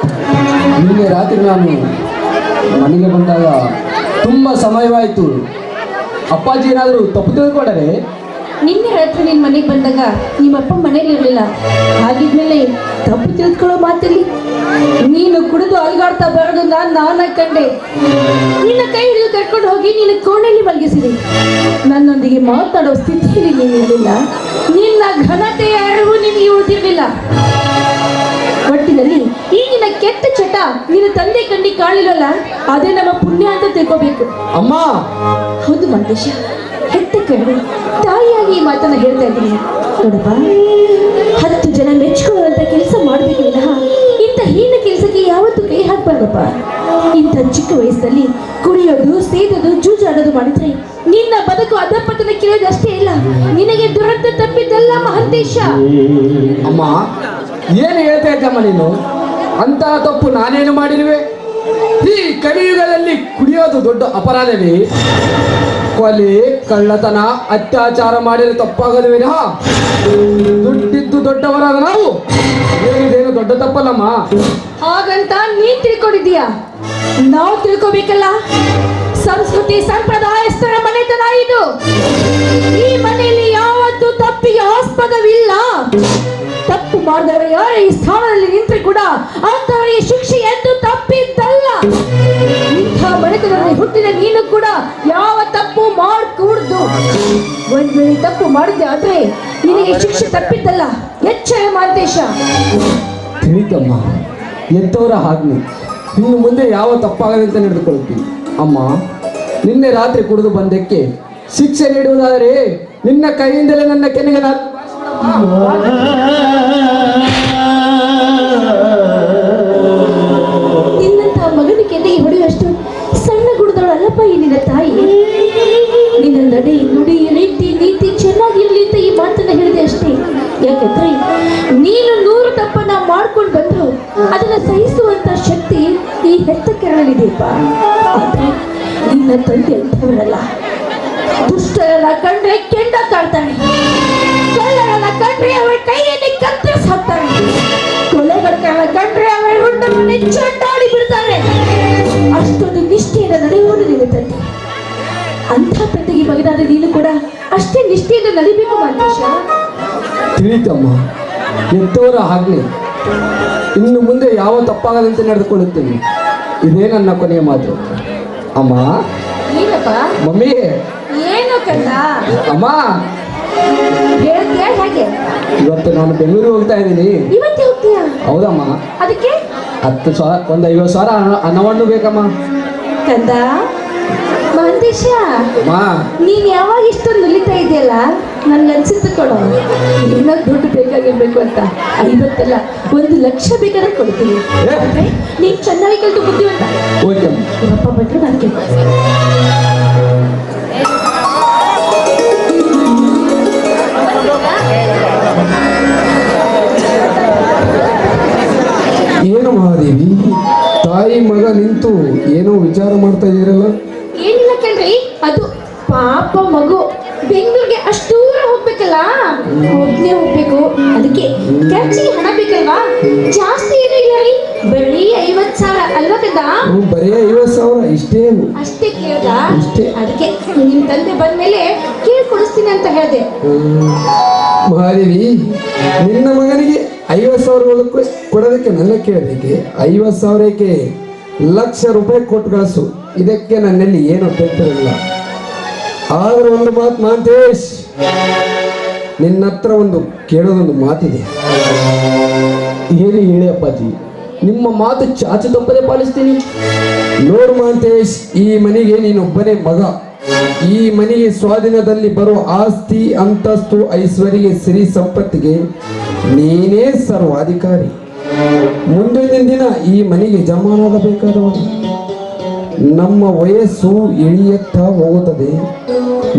ನಿನ್ನೆ ರಾತ್ರಿ ನಾನು ಮನೆಗೆ ಬಂದಾಗ ತುಂಬ ಸಮಯವಾಯಿತು. ಅಪ್ಪಾಜಿ ಏನಾದರೂ ತಪ್ಪು ತಿಳ್ಕೊಂಡರೆ? ನಿನ್ನೆ ರಾತ್ರಿ ನಿನ್ ಮನೆಗೆ ಬಂದಾಗ ನಿಮ್ಮಪ್ಪ ಮನೇಲಿ ಇರಲಿಲ್ಲ. ಹಾಗಿದ್ಮೇಲೆ ತಪ್ಪು ತಿಳ್ಕೊಳ್ಳೋ ಮಾತಲ್ಲಿ ನೀನು ಕುಡಿದು ಅಲ್ಗಾಡ್ತಾ ಬರೋದನ್ನ ನಾನು ಕಂಡೆ. ನಿನ್ನ ಕೈ ಹಿಡಿದು ಕರ್ಕೊಂಡು ಹೋಗಿ ನಿನ್ನ ಕೋಣೆಯಲ್ಲಿ ಮಲಗಿಸಿದೆ. ನನ್ನೊಂದಿಗೆ ಮಾತಾಡೋ ಸ್ಥಿತಿಯಲ್ಲಿ ನೀನು ಇರಲಿಲ್ಲ. ನಿನ್ನ ಘನತೆಯ ಅರಿವು ನಿನಗೆ ಉಳಿದಿರಲಿಲ್ಲ. ಒಟ್ಟಿನಲ್ಲಿ ಈ ನಿನ್ನ ಕೆಟ್ಟ ಚಟ ನಿನ್ನ ತಂದೆ ಕಣ್ಣಿಗೆ ಕಾಣಲಿಲ್ಲಲ್ಲ, ಅದೇ ನಮ್ಮ ಪುಣ್ಯ ಅಂತ ತಿಳ್ಕೋಬೇಕು. ಅಮ್ಮ, ಹೌದು ಮಾಂತೇಶ, ಹೆತ್ತ ಕಣ್ಣು ತಾಯಿಯಾಗಿ ಈ ಮಾತನ್ನ ಹೇಳ್ತಾ ಇದ್ದೀನಿ. ನೋಡಪ್ಪ, 10 ಜನ ಮೆಚ್ಕೊಳ್ಳುವಂತ ಕೆಲಸ ಮಾಡಬೇಕು ವಿನಃ ಇಂಥ ಹೀನ ಕೆಲಸಕ್ಕೆ ಯಾವತ್ತೂ ಕೈ ಹಾಕ್ಬಾರ್ದಪ್ಪ. ಇಂಥ ಚಿಕ್ಕ ವಯಸ್ಸಲ್ಲಿ ಕುಡಿಯೋದು, ಸೇದೋದು, ಜೂಜಾಡೋದು ಮಾಡಿದ್ರೆ ನಿನ್ನ ಬದುಕು ಅಧಪತನ ಕೇಳೋದಷ್ಟೇ ಇಲ್ಲ, ನಿನಗೆ ದುರಂತ ತಪ್ಪಿದ್ದಲ್ಲ ಮಹಂತೇಶ. ಅಮ್ಮ, ಏನು ಹೇಳ್ತಾ ಇದ್ದಮ್ಮ ನೀನು? ಅಂತಹ ತಪ್ಪು ನಾನೇನು ಮಾಡಿರುವೆ? ಈ ಕಲಿಯುಗದಲ್ಲಿ ಕುಡಿಯೋದು ದೊಡ್ಡ ಅಪರಾಧವೇ? ಕೊಲೆ ಕಳ್ಳತನ ಅತ್ಯಾಚಾರ ಮಾಡಿದ್ರೆ ತಪ್ಪಾಗದು ವಿನಃ ದುಡ್ಡಿದ್ದು ದೊಡ್ಡವರಾದ ನಾವು ಇದೇನು ದೊಡ್ಡ ತಪ್ಪಲ್ಲಮ್ಮ. ಹಾಗಂತ ನೀನ್ ತಿಳ್ಕೊಂಡಿದೀಯ, ನಾವು ತಿಳ್ಕೊಬೇಕಲ್ಲ. ಸಂಸ್ಕೃತಿ ಸಂಪ್ರದಾಯಸ್ಥರ ಮನೆತನ ಇದು. ಈ ಮನೆಯಲ್ಲಿ ಯಾವತ್ತೂ ತಪ್ಪಿಗೆ ಆಸ್ಪದವಿಲ್ಲ. ತಪ್ಪು ಮಾಡಿದವರು ಯಾರೇ ಈ ಸ್ಥಾನದಲ್ಲಿ ನಿಂತರೆ ಕೂಡ ಅಂತವರಿಗೆ ಶಿಕ್ಷೆ ಎಂದು ತಪ್ಪಿದ್ದಲ್ಲ. ಇಂಥ ಮನೆತನದಲ್ಲಿ ಹುಟ್ಟಿದ ನೀನು ಕೂಡ ಯಾವ ತಪ್ಪು ಮಾಡಕೂಡ್ದು. ಒಂದ್ ವೇಳೆ ತಪ್ಪು ಮಾಡಿದ್ದೆ ಆದ್ರೆ ನಿನಗೆ ಶಿಕ್ಷೆ ತಪ್ಪಿದ್ದಲ್ಲ. ಎಚ್ಚರ ಮಾಂತೇಶ. ತಿಳಿತಮ್ಮ, ಎಂತವರ ಆಜ್ಞೆ. ಇನ್ನು ಮುಂದೆ ಯಾವ ತಪ್ಪಾಗದಂತೆ ನಡೆದುಕೊಳ್ತೀನಿ ಅಮ್ಮ. ನಿನ್ನೆ ರಾತ್ರಿ ಕುಡಿದು ಬಂದಕ್ಕೆ ಶಿಕ್ಷೆ ನೀಡುವುದಾದರೆ ನಿನ್ನ ಕೈಯಿಂದಲೇ ನನ್ನ ಕೆನೆಗೆ ನಿನ್ನಂತ ಮಗನ ಕೆನ್ನೆಗೆ ಹೊಡೆಯುವಷ್ಟು ಸಣ್ಣ ಗುಣದವಳಲ್ಲಪ್ಪ ಈ ನಿನ್ನ ತಾಯಿ. ನಿನ್ನ ನಡೆ ನುಡಿ ರೀತಿ ನೀತಿ ಚೆನ್ನಾಗಿರ್ಲಿ ಅಂತ ಈ ಮಾತನ್ನ ಹೇಳಿದೆ ಅಷ್ಟೇ. ಯಾಕಂದ್ರೆ ನೀನು 100 ತಪ್ಪನ್ನ ಮಾಡ್ಕೊಂಡು ಬಂದ್ರು ಅದನ್ನ ಸಹಿಸುವಂತ ಶಕ್ತಿ ಈ ಹೆತ್ತ ಕೆರಳಲಿದೆಯಪ್ಪ. ಆದ್ರೆ ನಿನ್ನ ತಂದೆ ಅಂತವರಲ್ಲ. ದುಷ್ಟರನ್ನ ಕಂಡ್ರೆ ಕೆಂಡ ಕಾಡ್ತಾನೆ, ಕಳ್ಳರನ್ನ ಕಂಡ್ರೆ ಅವಳ ಕೈಯಲ್ಲಿ ಕತ್ತರಿಸಿ ಹಾಕ್ತಾನೆ, ಕೊಲೆಗಡಕರನ್ನ ಕಂಡ್ರೆ ಅವಳ ಹುಟ್ಟನ್ನು ಚಟ್ಟಾಡಿ ಬಿಡ್ತಾರೆ. ಅಷ್ಟೊಂದು ನಿಷ್ಠೆಯಿಂದ ನಡೆಯುವುದು ನಿನ್ನ ತಂದೆ. ಅಂಥ ತಂದೆಗೆ ಮಗನಾದ ನೀನು ಕೂಡ ಅಷ್ಟೇ ನಿಷ್ಠೆಯಿಂದ ನಡಿಬೇಕು ಮಾಂತೇಶ. ತಿಳಿತಮ್ಮ, ಎಂತವರ ಆಜ್ಞೆ. ಇನ್ನು ಮುಂದೆ ಯಾವ ತಪ್ಪಾಗದಂತೆ ನಡೆದುಕೊಳ್ಳುತ್ತೇನೆ. ಇದೇ ನನ್ನ ಕೊನೆಯ ಮಾತು ಅಮ್ಮ. ಏನಪ್ಪ? ಮಮ್ಮಿ. ಏನು ಕಂದ? ಅಮ್ಮ, ಹೇಳ್ತೀಯ ಹೇಗೆ? ಇವತ್ತು ನಾನು ಬೆಂಗಳೂರಿಗೆ ಹೋಗ್ತಾ ಇದ್ದೀನಿ. ಇವತ್ತೇ ಹೋಗ್ತೀಯ? ಹೌದಮ್ಮ. ಅದಕ್ಕೆ 10,000 ಒಂದು 50,000 ಅನ್ನವನ್ನು ಬೇಕಮ್ಮ. ಕಂದ ಮಾಂತೇಶ, ಅಮ್ಮ, ನೀನ್ ಯಾವಾಗ ಇಷ್ಟೊಂದು ನುಲಿತಾ ಇದೆಯಲ್ಲ, ನನ್ಗನ್ಸುತ್ತೆ ಕೊಡೋ ಇನ್ನೂ ದುಡ್ಡು ಬೇಕಾಗಿರ್ಬೇಕು ಅಂತ. 50 ಅಲ್ಲ, 1 ಲಕ್ಷ ಬೇಕಾದ್ರೆ ಕೊಡ್ತೀನಿ. ಆದ್ರೆ ನೀನ್ ಚೆನ್ನಾಗಿ ಕಲಿತು ಬುದ್ಧಿವಂತ. ಓಕೆ ಅಮ್ಮ. ನಿಮ್ಮಪ್ಪ ಬಂದ್ರೆ ನಾನು ಕೇಳ್ತೀನಿ. ಏನು ಮಹಾದೇವಿ, ತಾಯಿ ಮಗ ನಿಂತು ಏನೋ ವಿಚಾರ ಮಾಡ್ತಾ ಇದ್ದೀರಲ್ಲ? ಏನಿಲ್ಲ ಕೇಳ್ರಿ, ಅದು ಪಾಪ ಮಗು ಬೆಂಗಳೂರಿಗೆ ಅಷ್ಟು ದೂರ ಹೋಗ್ಬೇಕಲ್ಲ, ಒಬ್ನೇ ಹೋಗ್ಬೇಕು. ಅದಕ್ಕೆ ಖರ್ಚಿಗೆ ಹಣ ಬೇಕಲ್ವಾ? ಜಾಸ್ತಿ ಏನೂ ಇಲ್ಲ ರೀ, ಬರೀ 50,000 ಅಲ್ವಾ ಕಂದ? ಬರೀ 50,000 ಇಷ್ಟೇ? ಅಷ್ಟೇ ಕೇಳ್ದ? ಅಷ್ಟೇ. ಅದಕ್ಕೆ ನಿಮ್ ತಂದೆ ಬಂದ್ಮೇಲೆ ಕೇಳ್ಕೊಡಿಸ್ತೀನಿ ಅಂತ ಹೇಳ್ದೆ. ಮಹಾದೇವಿ, ನಿನ್ನ ಮಗನಿಗೆ 50,000 ಕೊಡೋದಕ್ಕೆ ನನ್ನ ಕೇಳಬೇಕೆ? 50,000ಕ್ಕೆ ₹1,00,000 ಕೊಟ್ಟು ಕಳಿಸು. ಇದಕ್ಕೆ ನನ್ನಲ್ಲಿ ಏನು ಅಭ್ಯಂತರವಿಲ್ಲ. ಆದ್ರೆ ಒಂದು ಮಾತು ಮಾಂತೇಶ್, ನಿನ್ನ ಹತ್ರ ಒಂದು ಕೇಳೋದೊಂದು ಮಾತಿದೆ. ಹೇಳಿ ಅಪ್ಪಾಜಿ, ನಿಮ್ಮ ಮಾತು ಚಾಚು ತಪ್ಪದೆ ಪಾಲಿಸ್ತೀನಿ. ನೋಡು ಮಾಂತೇಶ್, ಈ ಮನೆಗೆ ನೀನೊಬ್ಬನೇ ಮಗ. ಈ ಮನೆಗೆ ಸ್ವಾಧೀನದಲ್ಲಿ ಬರೋ ಆಸ್ತಿ, ಅಂತಸ್ತು, ಐಶ್ವರ್ಯ, ಸಿರಿ ಸಂಪತ್ತಿಗೆ ನೀನೇ ಸರ್ವಾಧಿಕಾರಿ. ಮುಂದಿನ ದಿನ ಈ ಮನೆಗೆ ಜಮಾನಾಗಬೇಕಾದವನು. ನಮ್ಮ ವಯಸ್ಸು ಇಳಿಯುತ್ತಾ ಹೋಗುತ್ತದೆ,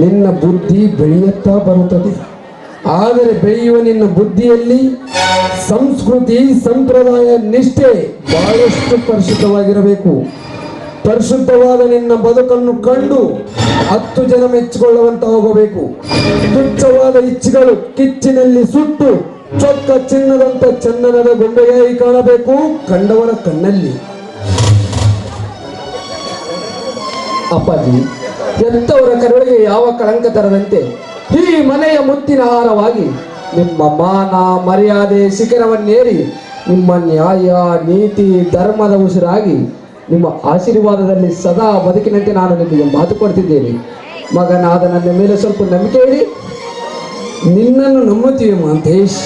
ನಿನ್ನ ಬುದ್ಧಿ ಬೆಳೆಯುತ್ತಾ ಬರುತ್ತದೆ. ಆದರೆ ಬೆಳೆಯುವ ನಿನ್ನ ಬುದ್ಧಿಯಲ್ಲಿ ಸಂಸ್ಕೃತಿ, ಸಂಪ್ರದಾಯ, ನಿಷ್ಠೆ ಬಹಳಷ್ಟು ಪರಿಶುದ್ಧವಾಗಿರಬೇಕು. ಪರಿಶುದ್ಧವಾದ ನಿನ್ನ ಬದುಕನ್ನು ಕಂಡು 10 ಜನ ಮೆಚ್ಚಿಕೊಳ್ಳುವಂತ ಹೋಗಬೇಕು. ತುಚ್ಛವಾದ ಇಚ್ಛೆಗಳು ಕಿಚ್ಚಿನಲ್ಲಿ ಸುಟ್ಟು ಚೊಕ್ಕ ಚಿನ್ನದಂತ ಚಂದನದ ಗೊಂಬೆಯಾಗಿ ಕಾಣಬೇಕು ಕಂಡವರ ಕಣ್ಣಲ್ಲಿ. ಅಪ್ಪಾಜಿ, ಎಂತವರ ಕರುಳಿಗೆ ಯಾವ ಕಳಂಕ ತರದಂತೆ ಈ ಮನೆಯ ಮುತ್ತಿನ ಹಾರವಾಗಿ ನಿಮ್ಮ ಮಾನ ಮರ್ಯಾದೆ ಶಿಖರವನ್ನೇರಿ ನಿಮ್ಮ ನ್ಯಾಯ ನೀತಿ ಧರ್ಮದ ಉಸಿರಾಗಿ ನಿಮ್ಮ ಆಶೀರ್ವಾದದಲ್ಲಿ ಸದಾ ಬದುಕಿನಂತೆ ನಾನು ನಿಮಗೆ ಮಾತು ಕೊಡ್ತಿದ್ದೇನೆ. ಮಗನಾದ ನನ್ನ ಮೇಲೆ ಸ್ವಲ್ಪ ನಂಬಿಕೆ ಇಡಿ. ನಿನ್ನನ್ನು ನಂಬುತ್ತೀವಿ ಮಾಂತೇಶ್.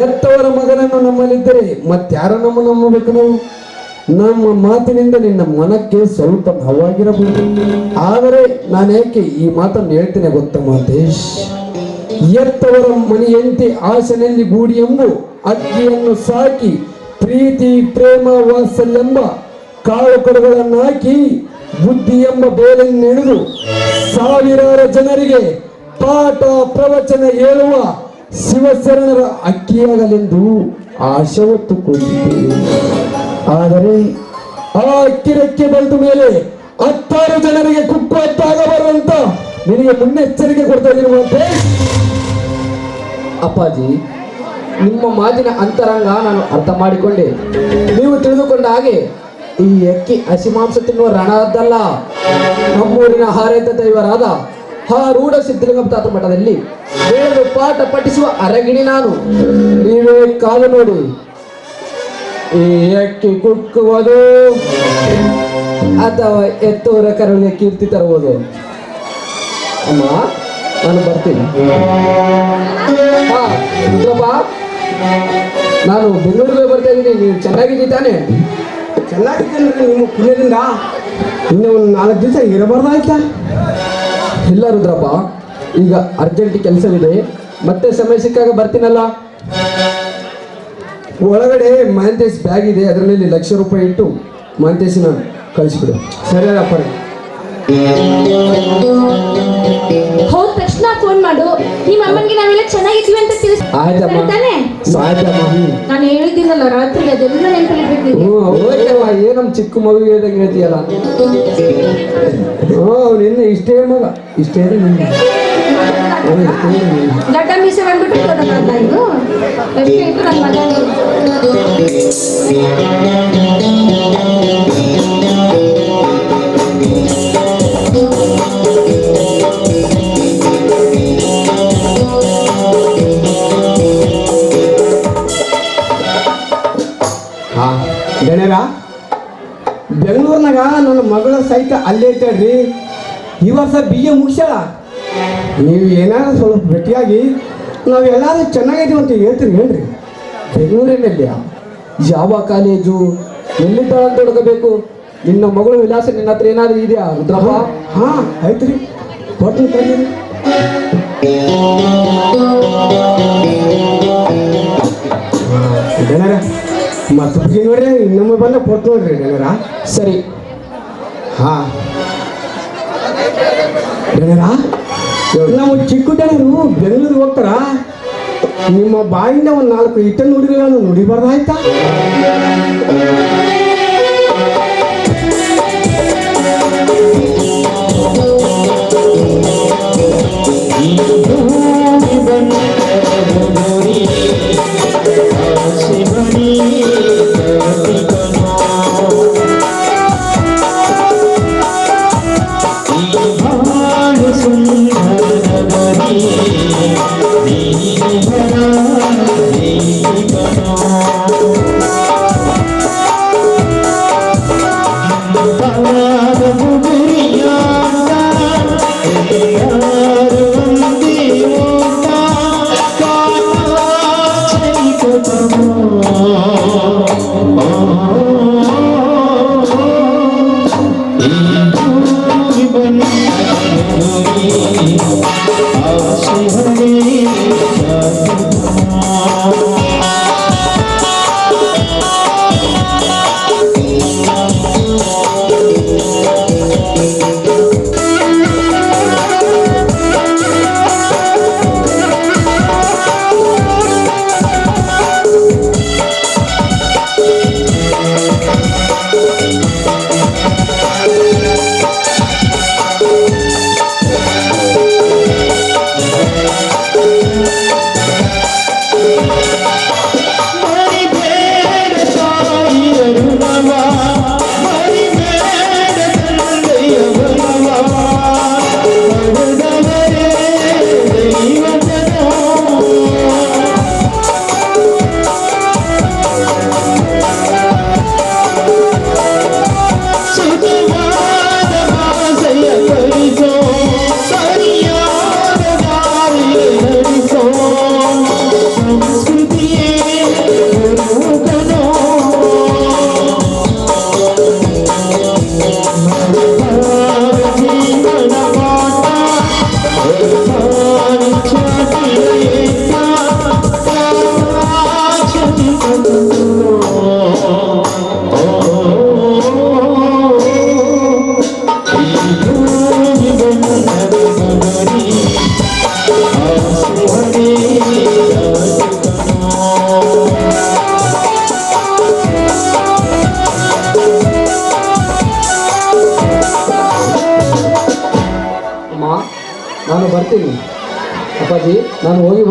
ಎತ್ತವರ ಮಗನನ್ನು ನಮ್ಮಲ್ಲಿದ್ದರೆ ಮತ್ತಾರ ನಂಬಬೇಕು ನಾವು? ನಮ್ಮ ಮಾತಿನಿಂದ ನಿನ್ನ ಮನಕ್ಕೆ ಸ್ವಲ್ಪ ನೋವಾಗಿರಬಹುದು. ಆದರೆ ನಾನು ಯಾಕೆ ಈ ಮಾತನ್ನು ಹೇಳ್ತೇನೆ ಗೊತ್ತ ಮಾಂತೇಶ್? ಎತ್ತವರ ಮನೆಯಂತೆ ಆಸೆನಲ್ಲಿ ಗೂಡಿ ಎಂಬು ಅಕ್ಕಿಯನ್ನು ಸಾಕಿ ಪ್ರೀತಿ ಪ್ರೇಮ ವಾತ್ಸಲ್ಯೆಂಬ ಕಾಳು ಕಡುಗಳನ್ನು ಹಾಕಿ ಬುದ್ಧಿ ಎಂಬ ಬೇಲನ್ನು ಹಿಡಿದು ಸಾವಿರಾರು ಜನರಿಗೆ ಪಾಠ ಪ್ರವಚನ ಹೇಳುವ ಶಿವಶರಣರ ಅಕ್ಕಿಯಾಗಲೆಂದು ಆಶೆ ಹೊತ್ತುಕೊಂಡಿದ್ದೇವೆ. ಆದರೆ ಆ ಅಕ್ಕಿ ರೆಕ್ಕೆ ಬೆಳೆದ ಮೇಲೆ 10 ಜನರಿಗೆ ಕುಕ್ಕು ಹೊತ್ತಾಗಬಾರಂತ ನಿನಗೆ ಮುನ್ನೆಚ್ಚರಿಕೆ ಕೊಡ್ತಾ ಇರುವಂತೆ. ಅಪ್ಪಾಜಿ, ನಿಮ್ಮ ಮಾತಿನ ಅಂತರಂಗ ನಾನು ಅರ್ಥ ಮಾಡಿಕೊಂಡೆ. ನೀವು ತಿಳಿದುಕೊಂಡ ಹಾಗೆ ಈ ಅಕ್ಕಿ ಹಸಿ ಮಾಂಸ ತಿನ್ನುವ ರಣದ್ದಲ್ಲ, ನಮ್ಮೂರಿನ ಹಾರೈತ ದೈವರಾದ ರೂಢ ಸಿದ್ಧಲಿಂಗ ತಾತ ಮಠದಲ್ಲಿ ಬೇರೆ ಪಾಠ ಪಠಿಸುವ ಅರಗಿಣಿ ನಾನು. ನೀವೇ ಕಾದು ನೋಡಿ, ಈ ಅಕ್ಕಿ ಕುಕ್ಕುವುದು ಅಥವಾ ಎತ್ತುವರ ಕರುಳಿಗೆ ಕೀರ್ತಿ ತರುವುದು. ಅಮ್ಮ, ನಾನು ಬರ್ತೀನಿ. ಹಾ ರುದ್ರಪ್ಪ, ನಾನು ಬೆಂಗಳೂರಿಗೆ ಬರ್ತಾ ಇದ್ದೀನಿ. ನೀವು ಚೆನ್ನಾಗಿದ್ದೀ ತಾನೆ? ಚೆನ್ನಾಗಿದ್ದೇನೆ ನಿಮ್ಮ ಪುಣ್ಯದಿಂದ. ಇನ್ನೂ ಒಂದು 4 ದಿವಸ ಇರಬಾರ್ದಾಯ್ತಾ? ಇಲ್ಲ ರುದ್ರಪ್ಪ, ಈಗ ಅರ್ಜೆಂಟ್ ಕೆಲಸವಿದೆ, ಮತ್ತೆ ಸಮಯ ಸಿಕ್ಕಾಗ ಬರ್ತೀನಲ್ಲ. ಒಳಗಡೆ ಮಾಂತೇಶ್ ಬ್ಯಾಗ್ ಇದೆ, ಅದರಲ್ಲಿ ₹1,00,000 ಇಟ್ಟು ಮಾಂತೇಶಿನ ಕಳಿಸ್ಬಿಡು. ಸರಿ ಅಪ್ಪ. ಹೋದ ತಕ್ಷಣ ಫೋನ್ ಮಾಡು. ನಿಮ್ಮ ಅಮ್ಮನಿಗೆ ನಾವೆಲ್ಲ ಚೆನ್ನಾಗಿದ್ದೀವಿ ಅಂತ ಆಯ್ತಮ್ಮ. ತಾನೆ? ಆಯ್ತಮ್ಮ. ನಾನು ಹೇಳಿದ್ದೀನಲ್ಲ ರಾತ್ರಿ, ಅದೆಲ್ಲ ನೆನಪಿರ್ಬೇಕು. ಓಕೆಮ್ಮ, ಏನಮ್ಮ ಚಿಕ್ಕ ಮಗು ಹೇಳ್ದಂಗೆ ಹೇಳ್ತೀಯಲ್ಲ. ನಿನ್ನ ಇಷ್ಟೇ ಮಗ, ಇಷ್ಟೇ ದಡ್ಡ ಮೀಸೆ ಬಂದ್ಬಿಟ್ಟು ಇದು ಎಷ್ಟು ಇತ್ತು ನನ್ನ ಮಗ. ಗಣ್ಯರ, ಬೆಂಗಳೂರಿನಾಗ ನನ್ನ ಮಗಳ ಸಹಿತ ಅಲ್ಲೇ ಇರ್ತಾಳ್ರಿ. ಈ ವರ್ಷ BA ಮುಗಿಸ್ಯಾಳ. ನೀವು ಏನಾದ್ರು ಸ್ವಲ್ಪ ಭೇಟಿಯಾಗಿ ನಾವೆಲ್ಲರೂ ಚೆನ್ನಾಗಿದ್ದೀವಿ ಅಂತ ಹೇಳ್ತೀರಿ ಹೇಳ್ರಿ. ಬೆಂಗಳೂರಿನಲ್ಲಿ ಯಾವ ಕಾಲೇಜು, ಎಲ್ಲಿದ್ದಾಳ ಅಂತ ಹುಡುಕಬೇಕು. ನಿನ್ನ ಮಗಳು ವಿಳಾಸ ನಿನ್ನ ಹತ್ರ ಏನಾದ್ರು ಇದೆಯಾ ರುದ್ರಪ್ಪ? ಹಾ ಆಯ್ತು ರೀ, ಕೊಡ್ತೀನಿ ಕರೀರಿ. ಗಣ್ಯರ, ಮತ್ತೆ ನೋಡ್ರಿ, ಇನ್ನೊಮ್ಮೆ ಬಂದ ಕೊಟ್ಟು ನೋಡ್ರಿ ಗಣ್ಯರ. ಸರಿ. ಹಾ ಗಣ್ಯರ, ನಾವು ಚಿಕ್ಕ ಜನರು ಬೆಂಗಳೂರಿಗೆ ಹೋಗ್ತಾರ. ನಿಮ್ಮ ಬಾಯಿಂದ ಒಂದು 4 ಇಟ್ಟ ನುಡಿಗಳನ್ನು ನುಡಿಬಾರ್ದಾಯ್ತಾ?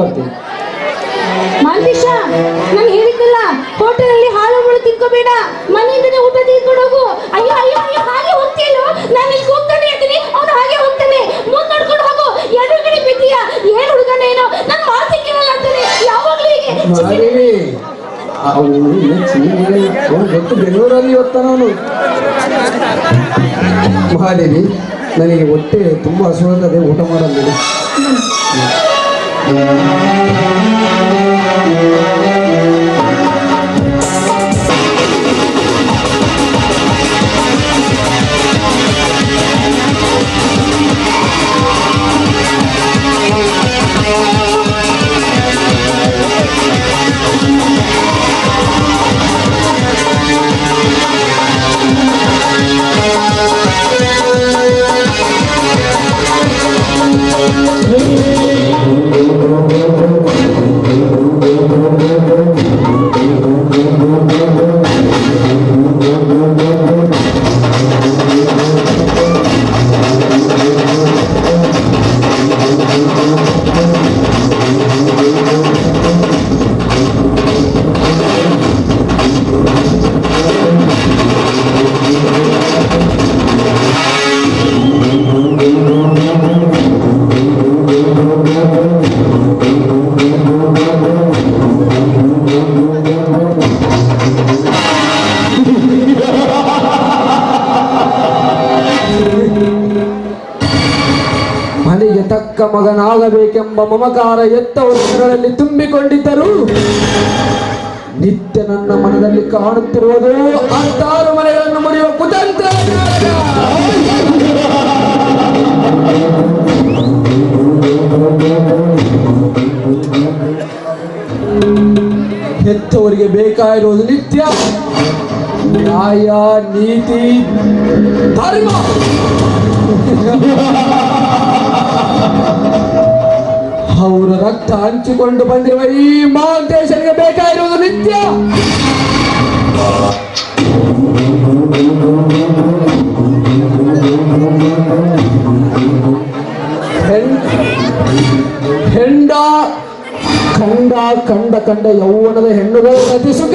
ಬರ್ತೀನಿ. ಮಾಂತೇಶ, ನಾನು ಹೇಳಿದ್ದಲ್ಲ, ಹೋಟೆಲಲ್ಲಿ ಹಾಳು ಮುಳು ತಿನ್ಕೋಬೇಡ, ಮನೆಯಿಂದನೇ ಊಟ ತಿನ್ಕೊಂಡು ಹೋಗು. ಅಯ್ಯೋ ಅಯ್ಯೋ ಅಯ್ಯೋ, ಹಾಗೆ ಹೋಗ್ತೀಯಲ್ಲ, ನಾನು ಇಲ್ಲಿ ಹೋಗ್ತಾನೆ ಇರ್ತೀನಿ, ಅವನು ಹಾಗೆ ಹೋಗ್ತಾನೆ, ಮುಂದೆ ನಡ್ಕೊಂಡು ಹೋಗು. ಎದುರುಗಡೆ ಬಿದ್ದೀಯಾ, ಏನ್ ಹುಡುಗನೇನೋ, ನನ್ನ ಮಾತಿಕ್ಕಿರಲ್ಲ ಅಂತಾನೆ ಯಾವಾಗ್ಲೂ ಹೀಗೆ. ಮಹಾದೇವಿ, ಅವನು ಗೊತ್ತು ಬೆಂಗಳೂರಲ್ಲಿ ಓದ್ತಾನವನು. ಮಹಾದೇವಿ, ನನಗೆ ಹೊಟ್ಟೆ ತುಂಬ ಹಸುವಾಗದೆ, ಊಟ ಮಾಡಲ್ಲ. ಮನೆಗೆ ತಕ್ಕ ಮಗನಾಗಬೇಕೆಂಬ ಮಮಕಾರ ಎತ್ತ ವರ್ಷಗಳಲ್ಲಿ ತುಂಬಿಕೊಂಡಿದ್ದರು. ನಿತ್ಯ ನನ್ನ ಮನದಲ್ಲಿ ಕಾಣುತ್ತಿರುವುದು 6 ಮನೆಗಳನ್ನು ಮುರಿಯುವ ಕುತಂತ್ರ. ಹೆತ್ತವರಿಗೆ ಬೇಕಾಗಿರುವುದು ನಿತ್ಯ ನ್ಯಾಯ, ನೀತಿ, ಧರ್ಮ. ಅವರ ರಕ್ತ ಹಂಚಿಕೊಂಡು ಬಂದಿರುವ ಈ ಮಹಾಂತೇಶನಿಗೆ ಬೇಕಾಗಿರುವುದು ನಿತ್ಯ ಹೆಂಡ ಕಂಡ ಕಂಡ ಕಂಡ ಯೌವನದ ಹೆಣ್ಣುಗಳ ಅತಿ ಸುಖ.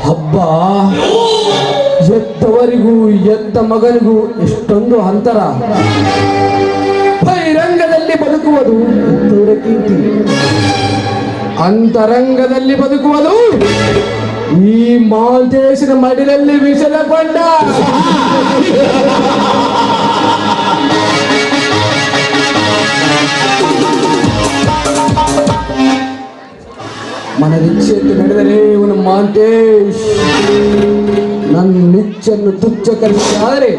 ಹಬ್ಬ ಎತ್ತವರಿಗೂ ಎತ್ತ ಮಗನಿಗೂ ಎಷ್ಟೊಂದು ಅಂತರ. ಬಹಿರಂಗದಲ್ಲಿ ಬದುಕುವುದು ಎತ್ತವರ ಕೀರ್ತಿ, ಅಂತರಂಗದಲ್ಲಿ ಬದುಕುವುದು ಈ ಮಹಾಂತೇಶನ ಮಡಿಲಲ್ಲಿ ವಿಷಲಗೊಂಡ. ಮನರಿಚ್ಛೆಯಂತೆ ನಡೆದರೆ ಇವನು ಮಹಾಂತೇಶ್. ನನ್ನ ನಿಚ್ಚನ್ನು ತುಚ್ಛಕರಿಸಿದರೆ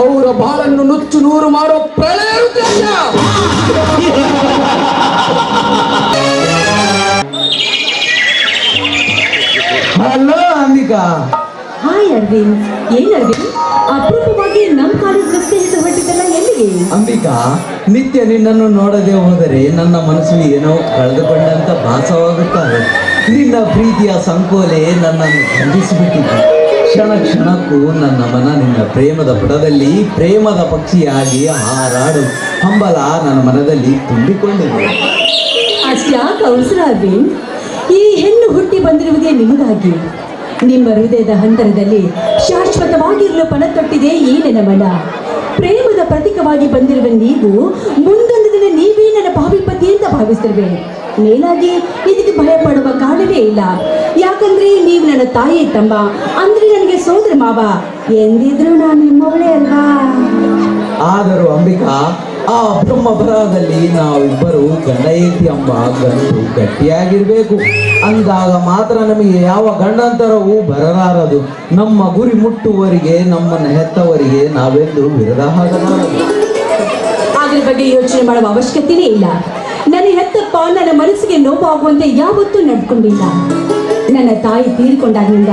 ಅವರ ಬಾಳನ್ನು ನುಚ್ಚು ನೂರು ಮಾಡೋ ಪ್ರಳಯ ಉದ್ದೇಶ. ಹಲೋ ಅಂಬಿಕಾ. ಹಾಯ್ ಅರವಿಂದ್. ಏನ್ ಅರವಿಂದ್, ಅಪರೂಪವಾಗಿ ನಮ್ಮ ಕಾಲೇಜ್ ರಸ್ತೆ ಹೆಸರು ಹೊರಟಿದ್ದಲ್ಲ, ಎಲ್ಲಿಗೆ? ಅಂಬಿಕಾ, ನಿತ್ಯ ನಿನ್ನನ್ನು ನೋಡದೆ ಹೋದರೆ ನನ್ನ ಮನಸ್ಸು ಏನೋ ಕಳೆದುಕೊಂಡಂತ ಭಾಸವಾಗುತ್ತಾರೆ. ನಿನ್ನ ಪ್ರೀತಿಯ ಸಂಕೋಲೆ ನನ್ನನ್ನು ಬಂಧಿಸಿಬಿಟ್ಟಿದೆ. ಕ್ಷಣ ಕ್ಷಣಕ್ಕೂ ನನ್ನ ಮನ ನಿನ್ನ ಪ್ರೇಮದ ಪುಟದಲ್ಲಿ ಪ್ರೇಮದ ಪಕ್ಷಿಯಾಗಿ ಹಾರಾಡು ಹಂಬಲ ನನ್ನ ಮನದಲ್ಲಿ ತುಂಬಿಕೊಂಡಿದೆ. ಅಷ್ಟ್ಯಾಕೆ ಅವಸರ ಅರವಿಂದ್? ಈ ಹೆಣ್ಣು ಹುಟ್ಟಿ ಬಂದಿರುವುದೇ ನಿಮಗಾಗಿ. ನಿಮ್ಮ ಹೃದಯದ ಹಂತರದಲ್ಲಿ ಶಾಶ್ವತವಾಗಿರಲು ಪಣ ತೊಟ್ಟಿದೆ ಈ ನನ್ನ ಮನ. ಪ್ರೇಮದ ಪ್ರತೀಕವಾಗಿ ಬಂದಿರುವ ನೀವು ಮುಂದೊಂದು ದಿನ ನೀವೇ ನನ್ನ ಭಾವಿ ಪತಿ ಅಂತ ಭಾವಿಸಿರುವೆ. ಮೇಲಾಗಿ ಇದಕ್ಕೆ ಭಯ ಪಡುವ ಕಾರಣವೇ ಇಲ್ಲ. ಯಾಕಂದ್ರೆ ನೀವು ನನ್ನ ತಾಯಿ ತಮ್ಮ, ಅಂದ್ರೆ ನನಗೆ ಸೋದರ ಮಾವ. ಎಂದಿದ್ರು ನಾನು ನಿಮ್ಮವಳೇ ಅಲ್ವಾ? ಆದರೂ ಅಂಬಿಕಾ, ಆ ಬ್ರಹ್ಮ ಬರಹದಲ್ಲಿ ನಾವಿಬ್ಬರು ಗಂಡ ಹೆಂಡತಿ ಎಂಬ ಗಂಟು ಗಟ್ಟಿಯಾಗಿರ್ಬೇಕು. ಅಂದಾಗ ಮಾತ್ರ ನಮಗೆ ಯಾವ ಗಂಡಾಂತರವೂ ಬರಲಾರದು. ನಮ್ಮ ಗುರಿ ಮುಟ್ಟುವವರಿಗೆ, ನಮ್ಮನ್ನು ಹೆತ್ತವರಿಗೆ ನಾವೆಂದು ವಿರೋಧ ಆಗಬಾರದು. ಅದ್ರ ಬಗ್ಗೆ ಯೋಚನೆ ಮಾಡುವ ಅವಶ್ಯಕತೆನೇ ಇಲ್ಲ. ನನ್ನ ಹೆತ್ತಪ್ಪ ನನ್ನ ಮನಸ್ಸಿಗೆ ನೋವಾಗುವಂತೆ ಯಾವತ್ತೂ ನಡ್ಕೊಂಡಿಲ್ಲ. ನನ್ನ ತಾಯಿ ತೀರಿಕೊಂಡಾಗಿನಿಂದ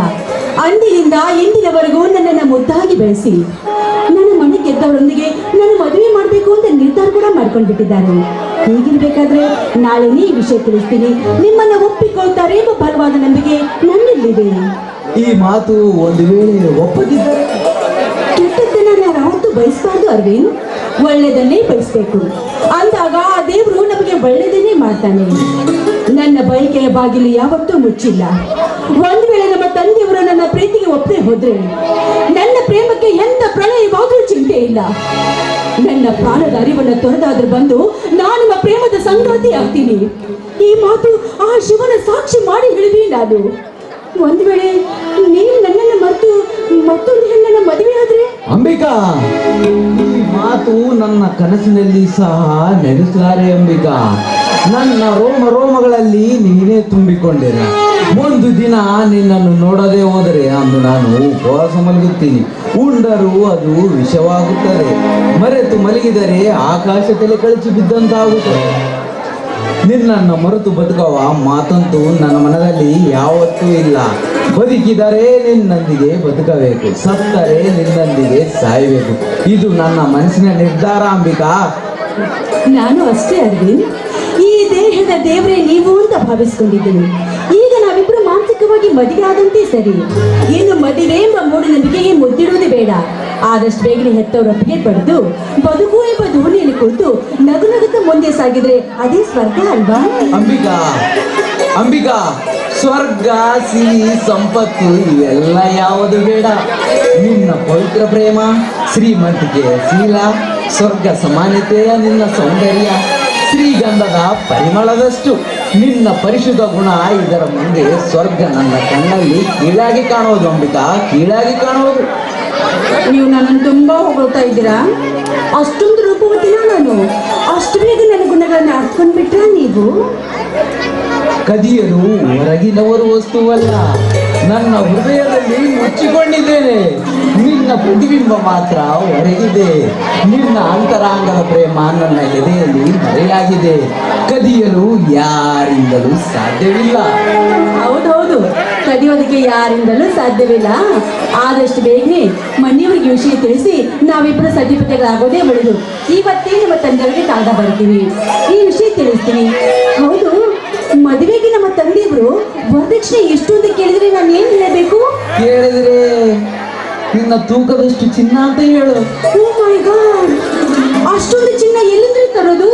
ಅಂದಿನಿಂದ ಇಂದಿನವರೆಗೂ ನನ್ನನ್ನು ಮುದ್ದಾಗಿ ಬೆಳೆಸಿ ನನ್ನ ಮನೆ ಗೆದ್ದವರೊಂದಿಗೆ ನನ್ನ ಮದುವೆ ಮಾಡಬೇಕು ಅಂತ ನಿರ್ಧಾರ ಕೂಡ ಮಾಡ್ಕೊಂಡ್ಬಿಟ್ಟಿದ್ದಾರೆ. ಹೀಗಿರ್ಬೇಕಾದ್ರೆ ನಾಳೆ ಈ ವಿಷಯ ತಿಳಿಸ್ತೀನಿ, ನಿಮ್ಮನ್ನ ಒಪ್ಪಿಕೊಳ್ತಾರೆ ಎಂಬ ಬಲವಾದ ನಂಬಿಕೆ ನನ್ನಲ್ಲಿದೆ. ಈ ಮಾತು ಒಂದು ವೇಳೆ ಒಪ್ಪದಿದ್ದರೆ ಕೆಟ್ಟದ್ದನ್ನ ನಾನು ಯಾವತ್ತೂ ಬಯಸಬಾರ್ದು ಅರವಿಂದ್, ಒಳ್ಳೆಯದನ್ನೇ ಬಯಸಬೇಕು. ಅಂದಾಗ ಆ ದೇವರು ನಮಗೆ ಒಳ್ಳೆಯದನ್ನೇ ಮಾಡ್ತಾನೆ. ನನ್ನ ಬಯಕೆಯ ಬಾಗಿಲು ಯಾವತ್ತೂ ಮುಚ್ಚಿಲ್ಲ. ಒಂದು ವೇಳೆ ನಮ್ಮ ತಂದೆಯವರು ನನ್ನ ಪ್ರೀತಿಗೆ ಒಪ್ಪದೆ ಹೋದ್ರೆ ನನ್ನ ಪ್ರೇಮಕ್ಕೆ ಎಂತ ಪ್ರಳಯವಾದರೂ ಚಿಂತೆ ಇಲ್ಲ. ನನ್ನ ಪ್ರಾಣದ ಅರಿವನ್ನು ತೊರೆದಾದ್ರೂ ಬಂದು ನಾನು ನಿಮ್ಮ ಪ್ರೇಮದ ಸಂಗಾತಿ ಆಗ್ತೀನಿ. ಈ ಮಾತು ಆ ಶಿವನ ಸಾಕ್ಷಿ ಮಾಡಿ ಹೇಳಿದ್ವಿ ನಾನು. ಒಂದು ವೇಳೆ ನೀವು ನನ್ನನ್ನು ಮರೆತು ಮತ್ತೊಂದು ಹೆಣ್ಣನ್ನ ಮದುವೆ ಆದ್ರೆ? ಅಂಬಿಕಾ, ಈ ಮಾತು ನನ್ನ ಕನಸಿನಲ್ಲಿ ಸಹ ನೆನೆಸಲಾರೆ ಅಂಬಿಕಾ. ನನ್ನ ರೋಮ ರೋಮಗಳಲ್ಲಿ ನೀನೇ ತುಂಬಿಕೊಂಡಿರ. ಒಂದು ದಿನ ನಿನ್ನನ್ನು ನೋಡದೆ ಹೋದರೆ ಅಂದು ನಾನು ಉಪವಾಸ ಮಲಗುತ್ತೀನಿ. ಉಂಡರೂ ಅದು ವಿಷವಾಗುತ್ತದೆ. ಮರೆತು ಮಲಗಿದರೆ ಆಕಾಶ ತಲೆ ಕಳಚಿ ಬಿದ್ದಂತಾಗುತ್ತದೆ. ನಿನ್ನನ್ನು ಮರೆತು ಬದುಕುವ ಮಾತಂತೂ ನನ್ನ ಮನದಲ್ಲಿ ಯಾವತ್ತೂ ಇಲ್ಲ. ಬದುಕಿದರೆ ನಿನ್ನೊಂದಿಗೆ ಬದುಕಬೇಕು, ಸತ್ತರೆ ನಿನ್ನೊಂದಿಗೆ ಸಾಯಬೇಕು. ಇದು ನನ್ನ ಮನಸ್ಸಿನ ನಿರ್ಧಾರ ಅಂಬಿಕಾ. ನಾನು ಅಷ್ಟೇ ಅರವಿಂದ್, ಈ ದೇಹದ ದೇವರೇ ನೀವು ಅಂತ ಭಾವಿಸ್ಕೊಂಡಿದ್ದೀನಿ. ಈಗ ನಾವಿಬ್ರು ಮಾನಸಿಕವಾಗಿ ಮದುವೆ ಆದಂತೆ ಸರಿ. ಇನ್ನು ಮದುವೆ ಎಂಬ ಮೂಢನಂಬಿಕೆಗೆ ಮುದ್ದಿಡುವುದೇ ಬೇಡ. ಆದಷ್ಟು ಬೇಗನೆ ಹೆತ್ತವರೊಪ್ಪಿಗೆ ಪಡೆದು ಬದುಕು ಎಂಬ ದೋಣಿಯಲ್ಲಿ ಕುಳಿತು ನಗು ನಗುತ್ತಾ ಮುಂದೆ ಸಾಗಿದ್ರೆ ಅದೇ ಸ್ವರ್ಗ ಅಲ್ವಾ? ಅಂಬಿಕಾ, ಅಂಬಿಕಾ, ಸ್ವರ್ಗ, ಸಿಹಿ, ಸಂಪತ್ತು ಇವೆಲ್ಲ ಯಾವುದು ಬೇಡ. ನಿನ್ನ ಪವಿತ್ರ ಪ್ರೇಮ, ಶ್ರೀಮಂತಿಕೆ, ಶೀಲ, ಸ್ವರ್ಗ ಸಮಾನತೆಯ ನಿನ್ನ ಸೌಂದರ್ಯ, ಶ್ರೀಗಂಧದ ಪರಿಮಳದಷ್ಟು ನಿನ್ನ ಪರಿಶುದ್ಧ ಗುಣ, ಇದರ ಮುಂದೆ ಸ್ವರ್ಗ ನನ್ನ ಕಣ್ಣಲ್ಲಿ ಕೀಳಾಗಿ ಕಾಣುವುದು ಅಂಬಿಕಾ, ಕೀಳಾಗಿ ಕಾಣುವುದು. ನೀವು ನನ್ನನ್ನು ತುಂಬಾ ಹೊಗಳ್ತಾ ಇದ್ದೀರಾ. ಅಷ್ಟೊಂದು ರೂಪವತಿನ ನಾನು? ಅಷ್ಟು ಬೇಗ ನನ್ನ ಗುಣಗಳನ್ನ ಅರ್ಥಕೊಂಡ್ಬಿಟ್ರ ನೀವು? ಕದಿಯಲು ಹೊರಗಿನವರು ವಸ್ತುವಲ್ಲ, ನನ್ನ ಹೃದಯದಲ್ಲಿ ಮುಚ್ಚಿಕೊಂಡಿದ್ದೇನೆ. ನಿನ್ನ ಪ್ರತಿಬಿಂಬ ಮಾತ್ರ ಹೊರಗಿದೆ. ನಿನ್ನ ಅಂತರಾಂಗದ ಪ್ರೇಮ ನನ್ನ ಎದೆಯಲ್ಲಿ ಮರೆಯಾಗಿದೆ. ಕದಿಯಲು ಯಾರಿಂದಲೂ ಸಾಧ್ಯವಿಲ್ಲ. ಹೌದೌದು, ಕದಿಯೋದಕ್ಕೆ ಯಾರಿಂದಲೂ ಸಾಧ್ಯವಿಲ್ಲ. ಆದಷ್ಟು ಬೇಗನೆ ಮನೆಯವರಿಗೆ ವಿಷಯ ತಿಳಿಸಿ ನಾವಿಬ್ಬರು ಸದ್ಯಪತಿಗಳಾಗೋದೇ ಒಳ್ಳೆಯದು. ಇವತ್ತೇ ನಮ್ಮ ತಂದೆಯವರಿಗೆ ಕಾಗದ ಬರ್ತೀವಿ, ಈ ವಿಷಯ ತಿಳಿಸ್ತೀನಿ. ಹೌದು, ಮದುವೆಗೆ ನಮ್ಮ ತಂದೆಯವರು ವರದಕ್ಷಿಣೆ ಎಷ್ಟು ಅಂತ ಕೇಳಿದ್ರೆ ನಾನು ಏನ್ ಹೇಳಬೇಕು? ಕೇಳಿದ್ರೆ ನಿನ್ನ ತೂಕದಷ್ಟು ಚಿನ್ನ ಅಂತ ಹೇಳು. ಓ ಮೈ ಗಾಡ್, ಅಷ್ಟೊಂದು ಚಿನ್ನ ಎಲ್ಲಿಂದ ತರೋದು?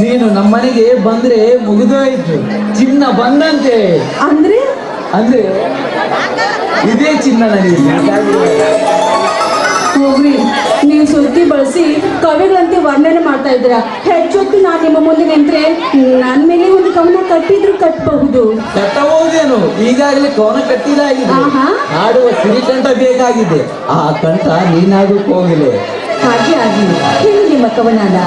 ನೀನು ನಮ್ಮನೆಗೆ ಬಂದ್ರೆ ಮುಗಿದೋಯ್ತು, ಚಿನ್ನ ಬಂದಂತೆ. ಅಂದ್ರೆ ಅಂದ್ರೆ ಇದೇ ಚಿನ್ನ ನನಗೆ. ಹೋಗ್ರಿ, ನೀವು ಸುದ್ದಿ ಬಳಸಿ ಕವಿಗಳಂತೆ ವರ್ಣನೆ ಮಾಡ್ತಾ ಇದ್ದೀರಾ. ಹೆಚ್ಚೊತ್ತು ನಾನು ನಿಮ್ಮ ಮುಂದೆ ನಿಂತ್ರೆ ನನ್ನ ಮೇಲೆ ಒಂದು ಕವನ ಕಟ್ಟಿದ್ರು ಕಟ್ಟಬಹುದು. ಕಟ್ಟಬಹುದೇನು? ಈಗಾಗಲೇ ಕವನ ಕಟ್ಟಿದಾಗಿದೆ. ಆಹಾ. ಹಾಡುವ ಸಿರಿಕಂಠ ಬೇಕಾಗಿದೆ. ಆ ಕಂಠ ನೀನಾಗಕ್ಕೆ ಹೋಗಿಲೆ. ಹಾಗೆ ಆಗಲಿ, ಹೇಳಿ ನಿಮ್ಮ ಕವನನ.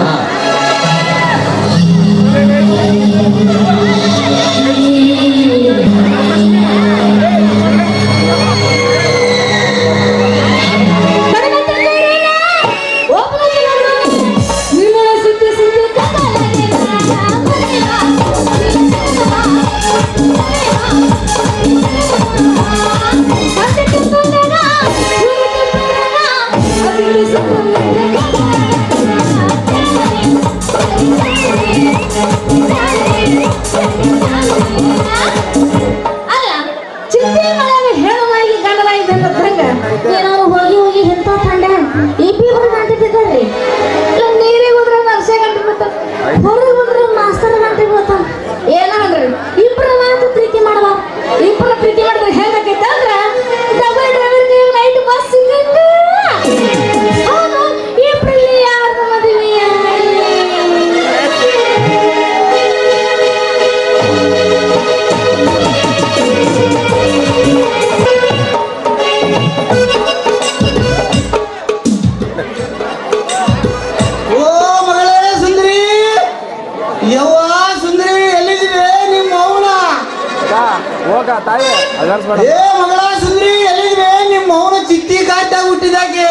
ಏ ಮಗಳ ಸುಂದ್ರಿ, ಎಲ್ಲಿದ್ವೆ? ನಿಮ್ಮ ಮೌನ ಚಿಟ್ಟಿ ಕಾಟಾಗ ಹುಟ್ಟಿದಾಗೆ.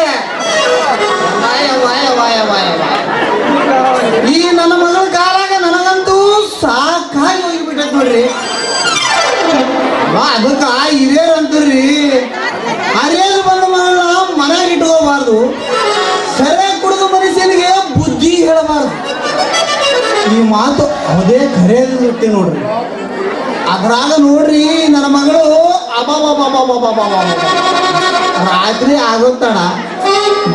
ಈ ನನ್ನ ಮಗಳ ಕಾಲಾಗ ನನಗಂತೂ ಸಾಕಾಗಿ ಹೋಗಿಬಿಟ್ಟೈತ್ ನೋಡ್ರಿ. ಅದಕ್ಕ ಹಿರಿಯರು ಅಂತೀರಿ, ಹರಿಯಲು ಬಂದ ಮಗಳನ್ನ ಮನೆಯಾಗ ಇಟ್ಕೋಬಾರ್ದು, ಸರಿಯಾಗಿ ಕುಡಿದು ಮನುಷ್ಯನಿಗೆ ಬುದ್ಧಿ ಹೇಳಬಾರ್ದು. ಈ ಮಾತು ಅದೇ ಖರೇದಿ ನೋಡ್ರಿ. ಅದ್ರಾಗ ನೋಡ್ರಿ ನನ್ನ ಮಗಳು ಅಬಾಬಾಬಾಬಾಬಾಬಾಬಾಬಾ ರಾತ್ರಿ ಆಗುತ್ತಾಳ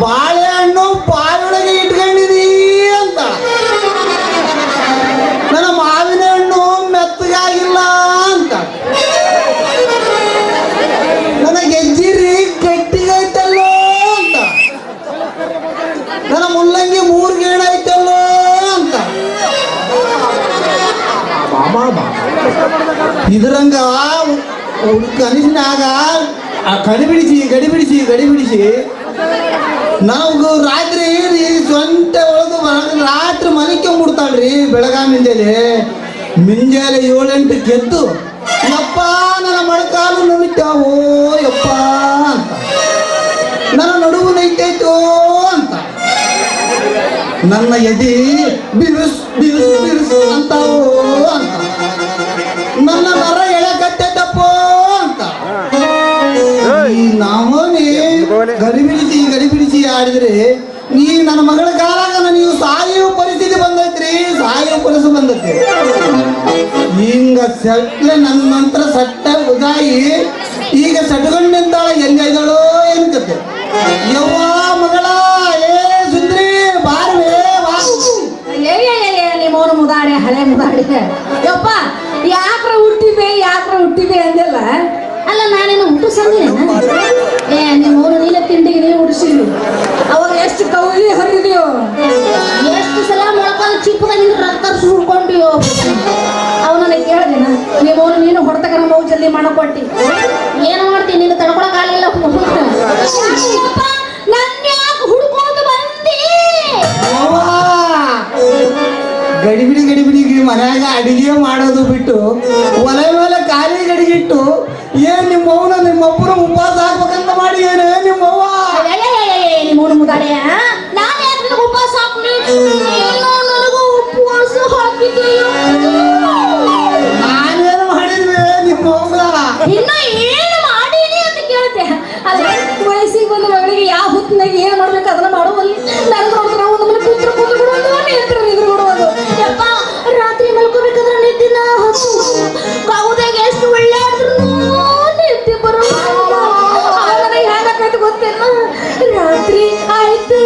ಬಾಳೆಹಣ್ಣು ಬಾಯೊಳಗೆ ಇಟ್ಕೊಂಡಿದೀ ಅಂತ. ನನ್ನ ಮಾವಿನ ಹಣ್ಣು ಮೆತ್ತಗಾಗಿಲ್ಲ ಅಂತ. ನನ್ನ ಗೆಜ್ಜಿರಿ ಗಟ್ಟಿಗೈತಲ್ಲೋ ಅಂತ. ನನ್ನ ಮುಲ್ಲಂಗಿ 3 ಗೇಣ ಐತಲ್ಲೋ ಅಂತ. ಇದ್ರಂಗ ಕನಸಿನಾಗ ಗಡಿಬಿಡಿಸಿ ನಾವು ರಾತ್ರಿ ಸೊಂಟೆ ಒಳಗೆ ರಾತ್ರಿ ಮಲಿಕೊಂಡ್ಬಿಡ್ತಾಳ್ರಿ. ಬೆಳಗಾಮಿಂದಲೇ ಮುಂಜಾನೆ 7-8 ಗೆದ್ದು ಯಪ್ಪ ನನ್ನ ಮೊಳಕಾಲು ನೋವಿತ್ತಾವೋ ಯಪ್ಪ ಅಂತ, ನನ್ನ ನಡುವು ನೈತೈತೋ ಅಂತ, ನನ್ನ ಎದೆ ಬಿರುಸು ಅಂತಾವೋ ಅಂತ, ನನ್ನ ನರ ಎಳೆಕತ್ತೈತಪ್ಪೋ ಅಂತ. ಈ ನಾವೋನಿ ಗಡಿಬಿಡಿಸಿ ಆಡಿದ್ರೆ ನೀ ನನ್ನ ಮಗಳ ಕಾಲಾಗ ನೀವು ಸಾಯುವ ಪರಿಸ್ಥಿತಿ ಬಂದೈತ್ರಿ. ಬಂದೈತಿ ಹಿಂಗ ಸಟ್ಲೆ ನನ್ನ ನಂತರ ಸಟ್ಟ ಉದಾಯಿ ಈಗ ಸಟ್ಕೊಂಡು ನಿಂತಾಳ. ಎಲ್ಲಿದ್ದಾಳೋ ಏನ್ ಕತೆ ಯವ್ವ ಮಗಳ ಏ ಸುಂದ್ರಿ ಬಾರ್ವೇ ನಿಮ್ಮವನು ಮುದಾಡೆ ಹಳೆ ಮುದಾಡೆ ಯಪ್ಪ ಯಾಕ್ರ ಹುಟ್ಟಿಬೆ ಅಂದೆಲ್ಲ. ಅಲ್ಲ ನಾನೇನು ಹುಟ್ಟಿಸಂದೇನ? ನಿಮ್ಮವ್ರು ನೀಲ ತಿಂಡಿಗೆ ನೀವು ಹುಟ್ಟಿಸಿದ್ವಿ. ಅವಾಗ ಎಷ್ಟು ಕೌಲಿ ಹರಿದೆಯೋ, ಎಷ್ಟು ಸಲ ಮೊಳಕಾಲು ಚಿಪ್ಪದಾಗಿಂದ ರಕ್ತ ಸುಡ್ಕೊಂಡಿಯೋ. ಅವನನ್ನ ಕೇಳ್ದೇನ ನಿಮ್ಮವ್ರು ನೀನು ಹೊಡೆತಕರ ಮೌ ಜಲ್ದಿ ಮಾಡಕೊಟ್ಟಿ. ಏನು ಮಾಡ್ತೀನಿ ನೀನು ತಡ್ಕೊಳಕ್ಕಾಗಲಿಲ್ಲ. ನನ್ನ ಯಾಕೆ ಹುಡ್ಕೊಂಡು ಬಂದಿ? ಗಡಿಬಿಡಿ ಮನ್ಯಾಗ ಅಡಿಗೆ ಮಾಡೋದು ಬಿಟ್ಟು ಒಲೆ ಮೇಲೆ ಖಾಲಿ ಗಡಿಗಿಟ್ಟು ಏನ್ ನಿಮ್ಮವ್ವನ ನಿಮ್ಮೊಬ್ಬರು ಉಪವಾಸ ಹಾಕ್ಬೇಕಂತ ಮಾಡಿ ಏನೇ ನಿಮ್ಮವ್ವ ನಿಮ್ಮವ್ನು ಮುದಾಡೆಯ ನಾನು ಯಾಕೆ ಉಪವಾಸ ಹಾಕ್ಲಿ? ನನಗೂ ಉಪವಾಸ ಹಾಕಿದೆಯೋ? ನಾನೇನು ಮಾಡಿದ್ವಿ ನಿಮ್ಮವ್ವ? ಇನ್ನ ಏನು ಮಾಡೀನಿ ಅಂತ ಕೇಳ್ತೆ. ಅಲ್ಲ ವಯಸ್ಸಿಗೆ ಬಂದ ಮಗಳಿಗೆ ಯಾವ ಹೊತ್ತಿನಾಗ ಏನ್ ಮಾಡ್ಬೇಕು ಅದನ್ನ ಮಾಡುವಲ್ಲಿ. ನನಗೆ ನೋಡಿದ್ರೆ ಒಂದು ಮನೆ ಕೂತ್ರು ಬಿಡೋದು ನಿಂತರು ನಿದ್ರು ಬಿಡೋದು. ಯಪ್ಪ ರಾತ್ರಿ ಮಲ್ಕೋಬೇಕಾದ್ರೆ ನಿದ್ದಿನ ಕೌದಾಗ ಎಷ್ಟು ಒಳ್ಳೆ ಆದ್ರೂ ನಿದ್ದೆ ಬರೋದು. ನನಗೆ ಹೇಗಾಕೈತೆ ಗೊತ್ತೇನ? ರಾತ್ರಿ ಆಯ್ತು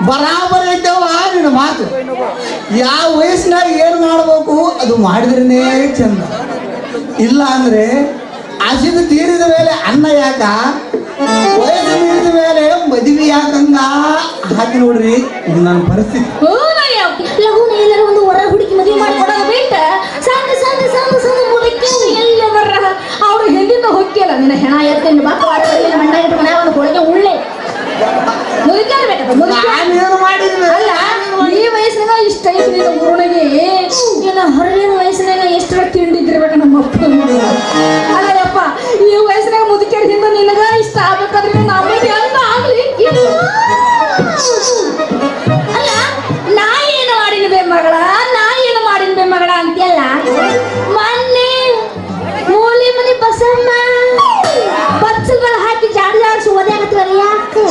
ಬರಾಬರ್ ಐತವ ನಿನ್ನ ಮಾತು. ಯಾವ ವಯಸ್ಸಿನಾಗ ಏನು ಮಾಡ್ಬೇಕು ಅದು ಮಾಡಿದ್ರೇನೆ ಚಂದ. ಇಲ್ಲ ಅಂದ್ರೆ ಹಸಿದು ತೀರಿದ ಮೇಲೆ ಅನ್ನ ಯಾಕ, ವಯಸ್ಸು ಮೀರಿದ ಮೇಲೆ ಮದುವೆ ಯಾಕಂಗ ಹಾಕಿ ನೋಡ್ರಿ. ಇದು ನನ್ನ ಪರಿಸ್ಥಿತಿ. ಲಘುನ ಎಲ್ಲರೂ ಒಂದು ಹೊರ ಹುಡುಕಿ ಮದುವೆ ಮಾಡಿಕೊಡೋದು ಬಿಟ್ಟ ಸಣ್ಣ ಮುಡಕ್ಕೆ ಎಲ್ಲ ಬರ್ರ ಅವ್ರು ಹಿಂದಿಂದ ಹೊಕ್ಕಿಯಲ್ಲ. ನಿನ್ನ ಹೆಣ ಎತ್ತಿನ ಬಾಕವಾಡ ಮಂಡ ಇಟ್ಟು ಮನೆ ಒಂದು ಕೊಳಗೆ ಉಳ್ಳೆ ನಾನೇನು ಮಾಡಿದ್ವಿ? ಅಲ್ಲ ಈ ವಯಸ್ಸಿನಾಗ ಇಷ್ಟ ಐತಿ ಊರಿಗೆ. ಇನ್ನು ಹೊರಗಿನ ವಯಸ್ಸಿನಾಗ ಎಷ್ಟರ ತಿಂಡಿದ್ದಿರ್ಬೇಕ ನಮ್ಮಪ್ಪ. ಅಲ್ಲಯ್ಯಪ್ಪ ಈ ವಯಸ್ಸಿನಾಗ ಮುದುಕಿಯರ ಹಿಂದೆ ನಿನಗ ಇಷ್ಟ ಆಗ್ಬೇಕಾದ್ರೆ ನಮಗೆ ಅಂತ ಆಗ್ಲಿ. ಅಲ್ಲ ನಾ ಏನು ಮಾಡಿನ ಬೇ ಮಗಳ ಅಂತೆಲ್ಲ. ಮೊನ್ನೆ ಮೂಲಿ ಮನಿ ಬಸಮ್ಮ ಬಚ್ಚಲ್ಗಳು ಹಾಕಿ ಜಾಡಿಸಿ ಓದ್ಯಾಕತ್ವಲ್ಲ ಯಾಕೆ?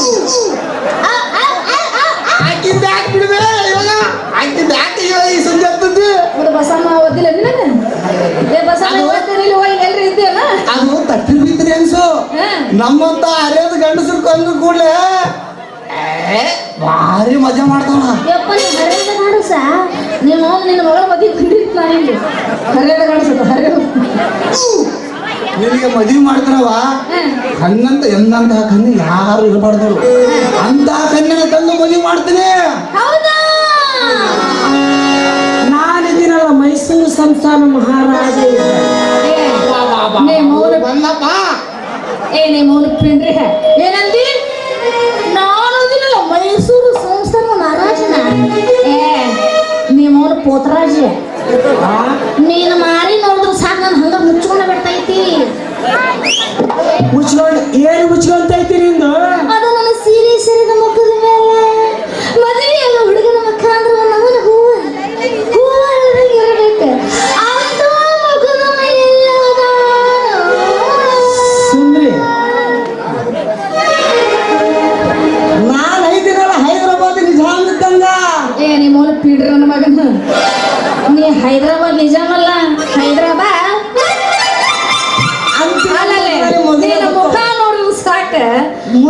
ಬಸಮ್ಮ ಓದಿಲ್ಲ ನಿನಗ? ಬಸಮ್ಮ ಓದ್ತೀನಿ ಹೋಗಿ ಎಲ್ರಿ ಇದ್ದೇನ? ಅದು ತಟ್ಟಿಲ್ ಬಿದ್ರಿ ಅನ್ಸು. ನಮ್ಮಂತ ಅರಿಯದ ಗಂಡಸರು ಕಂಡು ಕೂಡಲೇ ಭಾರಿ ಮಜಾ ಮಾಡ್ತಾಳ. ಯಪ್ಪ ನೀ ಹರಿಯದ ಗಂಡಸ ನಿನ್ನ ಮಗಳ ಮದುವೆ ಬಿಟ್ಟಿತ್ತು. ನಾನಿಲ್ಲಿ ಹರಿಯದ ಗಂಡಸ ಹರಿಯೋದು ನಿನಗೆ ಮದುವೆ ಮಾಡ್ತಾರವ ಕಣ್ಣಂತ ಎಂದಂತ ಕಣ್ಣು ಯಾರು ಇರಬಾರ್ದವ್ರು ಅಂತ ಕಣ್ಣಿನ ತಂದು ಮದುವೆ ಮಾಡ್ತೀನಿ. ನಾನಿದ್ದೀನಲ್ಲ ಮೈಸೂರು ಸಂಸ್ಥಾನ ಮಹಾರಾಜ. ಬಂದಪ್ಪ ನೀ ಮೌನ ಪಿಂಡ್ರಿ ಏನಂದಿ? ನಾನು ದಿನಲ್ಲ ಮೈಸೂರು ಸಂಸ್ಥಾನ ಮಹಾರಾಜನ. ನೀ ಮೌನ ಪೋತರಾಜ. ನೀನು ಮಾರಿ ನೋಡಿದ್ರು ಸಾಕು ನಾನು ಹಂಗ ಮುಚ್ಕೊಂಡ ಬಿಡ್ತೈತಿ. ಮುಚ್ಕೊಂಡು ಏನು ಮುಚ್ಕೊಂತೈತಿ ನಿಂದು? ಅದು ನನ್ನ ಸೀರೆ ಸರಿದ ಮುಖದ ಮೇಲೆ ಮದುವೆ ಎಲ್ಲ ಹುಡುಗನ ಮುಖ ಅಂದ್ರೆ ನಮ್ಮನ ಹೂವು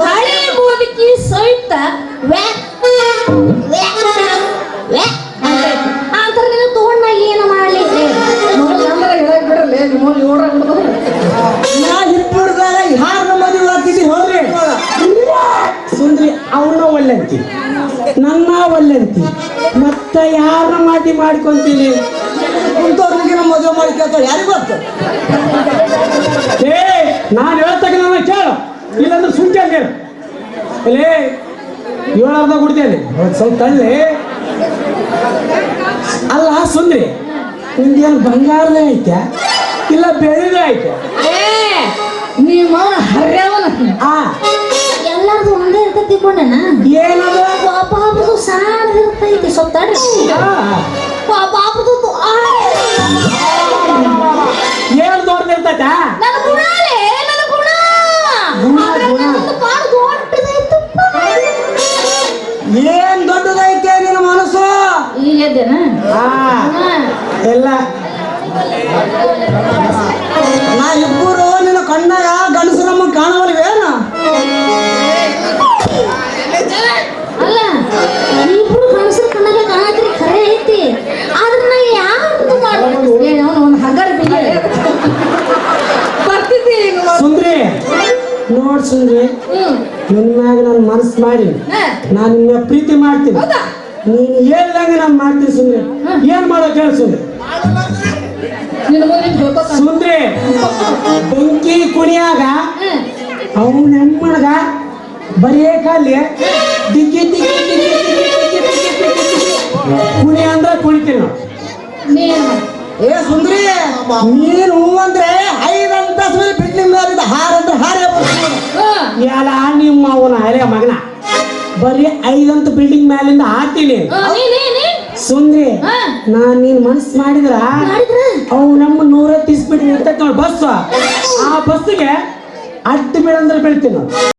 ಹಳೆ ಬೋದಕಿ ಸಹಿತ ವ್ಯಾಕ್ ವ್ಯಾಕ್ ವ್ಯಾಕ್ ಅಂತರ ನೀನು ತಗೊಂಡ ಏನು ಮಾಡ್ಲಿ ನಾ ಇಬ್ಬರದಾಗ ಯಾರನ್ನ ಮದುವೆ ಆಗ್ತಿದ್ದಿ ಹೋಗ್ರಿ ಸುಂದ್ರಿ ಅವನ ಒಳ್ಳೆಂತಿ ನನ್ನ ಒಳ್ಳೆಂತಿ ಮತ್ತ ಯಾರನ್ನ ಮಾಡ್ಕೊಂತೀನಿ ಕುಂತವ್ರಿಗೆ ನಮ್ಮ ಮದುವೆ ಮಾಡಿ ಕೇಳ್ತಾಳೆ ಯಾರಿಗೂ ಗೊತ್ತು ಏ ನಾನು ಹೇಳ್ತಾಗ ನನ್ನ ಕೇಳು ಇಲ್ಲಾಂದ್ರೆ ಸುಂಕೆ ಹೇಳು ಅಲ್ಲೇ 7 ಕೊಡ್ತೇನೆ ಸ್ವಲ್ಪ ತಳ್ಳಿ ಅಲ್ಲ ಸುಂದ್ರಿ ನಿಂದೇನು ಬಂಗಾರದ ಐತೆ ಇಲ್ಲ ಬೆಳ್ಳಿದ ಐತೆ ನಿಮ್ಮ ಹರ್ಯಾವನ ಆ ಎಲ್ಲಾರ್ದು ಒಂದೇ ಇರ್ತೈತಿ ತಿಳ್ಕೊಂಡೇನ ಏನದು ಪಾಪದು ಸಾಣ ಇರ್ತೈತಿ ಸ್ವಲ್ಪ ತಡ್ರಿ ಪಾಪದು ಏನು ದೊಡ್ಡದಿರ್ತೈತ ನನ್ನ ಗುಣಾಲೇ ನನ್ನ ಗುಣ ಪಾಡು ದೊಡ್ಡದೈತಪ್ಪ ಏನ್ ದೊಡ್ಡದೈತೆ ನಿನ್ನ ಮನಸ್ಸು ಈಗ ಎದ್ದೇನ ಎಲ್ಲ ನಾ ಇಬ್ಬರು ನಿನ್ನ ಕಣ್ಣಾಗ ಗಂಡಸು ನಮಗೆ ಕಾಣವಲ್ವೇನ ಅಲ್ಲ ಇಬ್ರು ಗಂಡಸರ ಕಣ್ಣಾಗ ಕಾಣತ್ರಿ ಖರೆ ಐತಿ ಆದ್ರೆ ನಾ ಯಾರು ಮಾಡ್ಬೇಕು ಒಂದು ಹಗರ ಬಿಗಿ ಬರ್ತಿದ್ದಿ ಸುಂದ್ರಿ ನೋಡ್ ಸುಂದ್ರಿ ನಿನ್ ಮ್ಯಾಗ ನಾನು ಮನಸ್ಸು ಮಾಡಿ ನಾನು ನಿನ್ನ ಪ್ರೀತಿ ಮಾಡ್ತೀನಿ ನೀನು ಹೇಳ್ದಂಗೆ ನಾನು ಮಾಡ್ತೀನಿ ಸುಂದ್ರಿ ಏನ್ ಮಾಡೋಕೆ ಹೇಳಿ ಸುಂದ್ರಿ ನಿನ್ನ ಮುಂದೆ ಹೇಳ್ಕೊತ ಸುಂದ್ರಿ ಬೆಂಕಿ ಕುಣಿಯಾಗ ಅವನ ಹೆಮ್ಮಣಗ ಬರೇ ಕಾಲಿ ದಿಕ್ಕಿ ದಿಕ್ಕಿ ದಿಕ್ಕಿ ದಿಕ್ಕಿ ದಿಕ್ಕಿ ದಿಕ್ಕಿ ಕುಣಿ ಅಂದ್ರೆ ಕುಣಿತೀನಿ ನಾವು ನೀನು ಏ ಸುಂದ್ರಿ ನೀನು ಹೂ ಅಂದ್ರೆ 5 ಅಂತಸ್ತು ಮೇಲೆ ಬಿಡ್ಲಿಂಗ್ ಮೇಲೆ ಹಾರ ಅಂದ್ರೆ ಹಾರೇ ಬರ್ತೀನಿ ಎಲ್ಲ ನಿಮ್ಮ ಅವನ ಹಳೆ ಮಗನ ಬರೀ 5 ಅಂತ ಬಿಲ್ಡಿಂಗ್ ಮ್ಯಾಲಿಂದ ಹಾಕ್ತೀನಿ ಸುಂದ್ರಿ ನಾನ್ ನೀನ್ ಮನಸ್ಸು ಮಾಡಿದ್ರ ಅವು ನಮ್ಮ 130 ಸ್ಪೀಡ್ ಇರ್ತೈತೆ ನೋಡಿ ಬಸ್ ಆ ಬಸ್ಸಿಗೆ ಅಡ್ಡ ಬೀಳಂದ್ರೆ ಬೀಳ್ತೀನಿ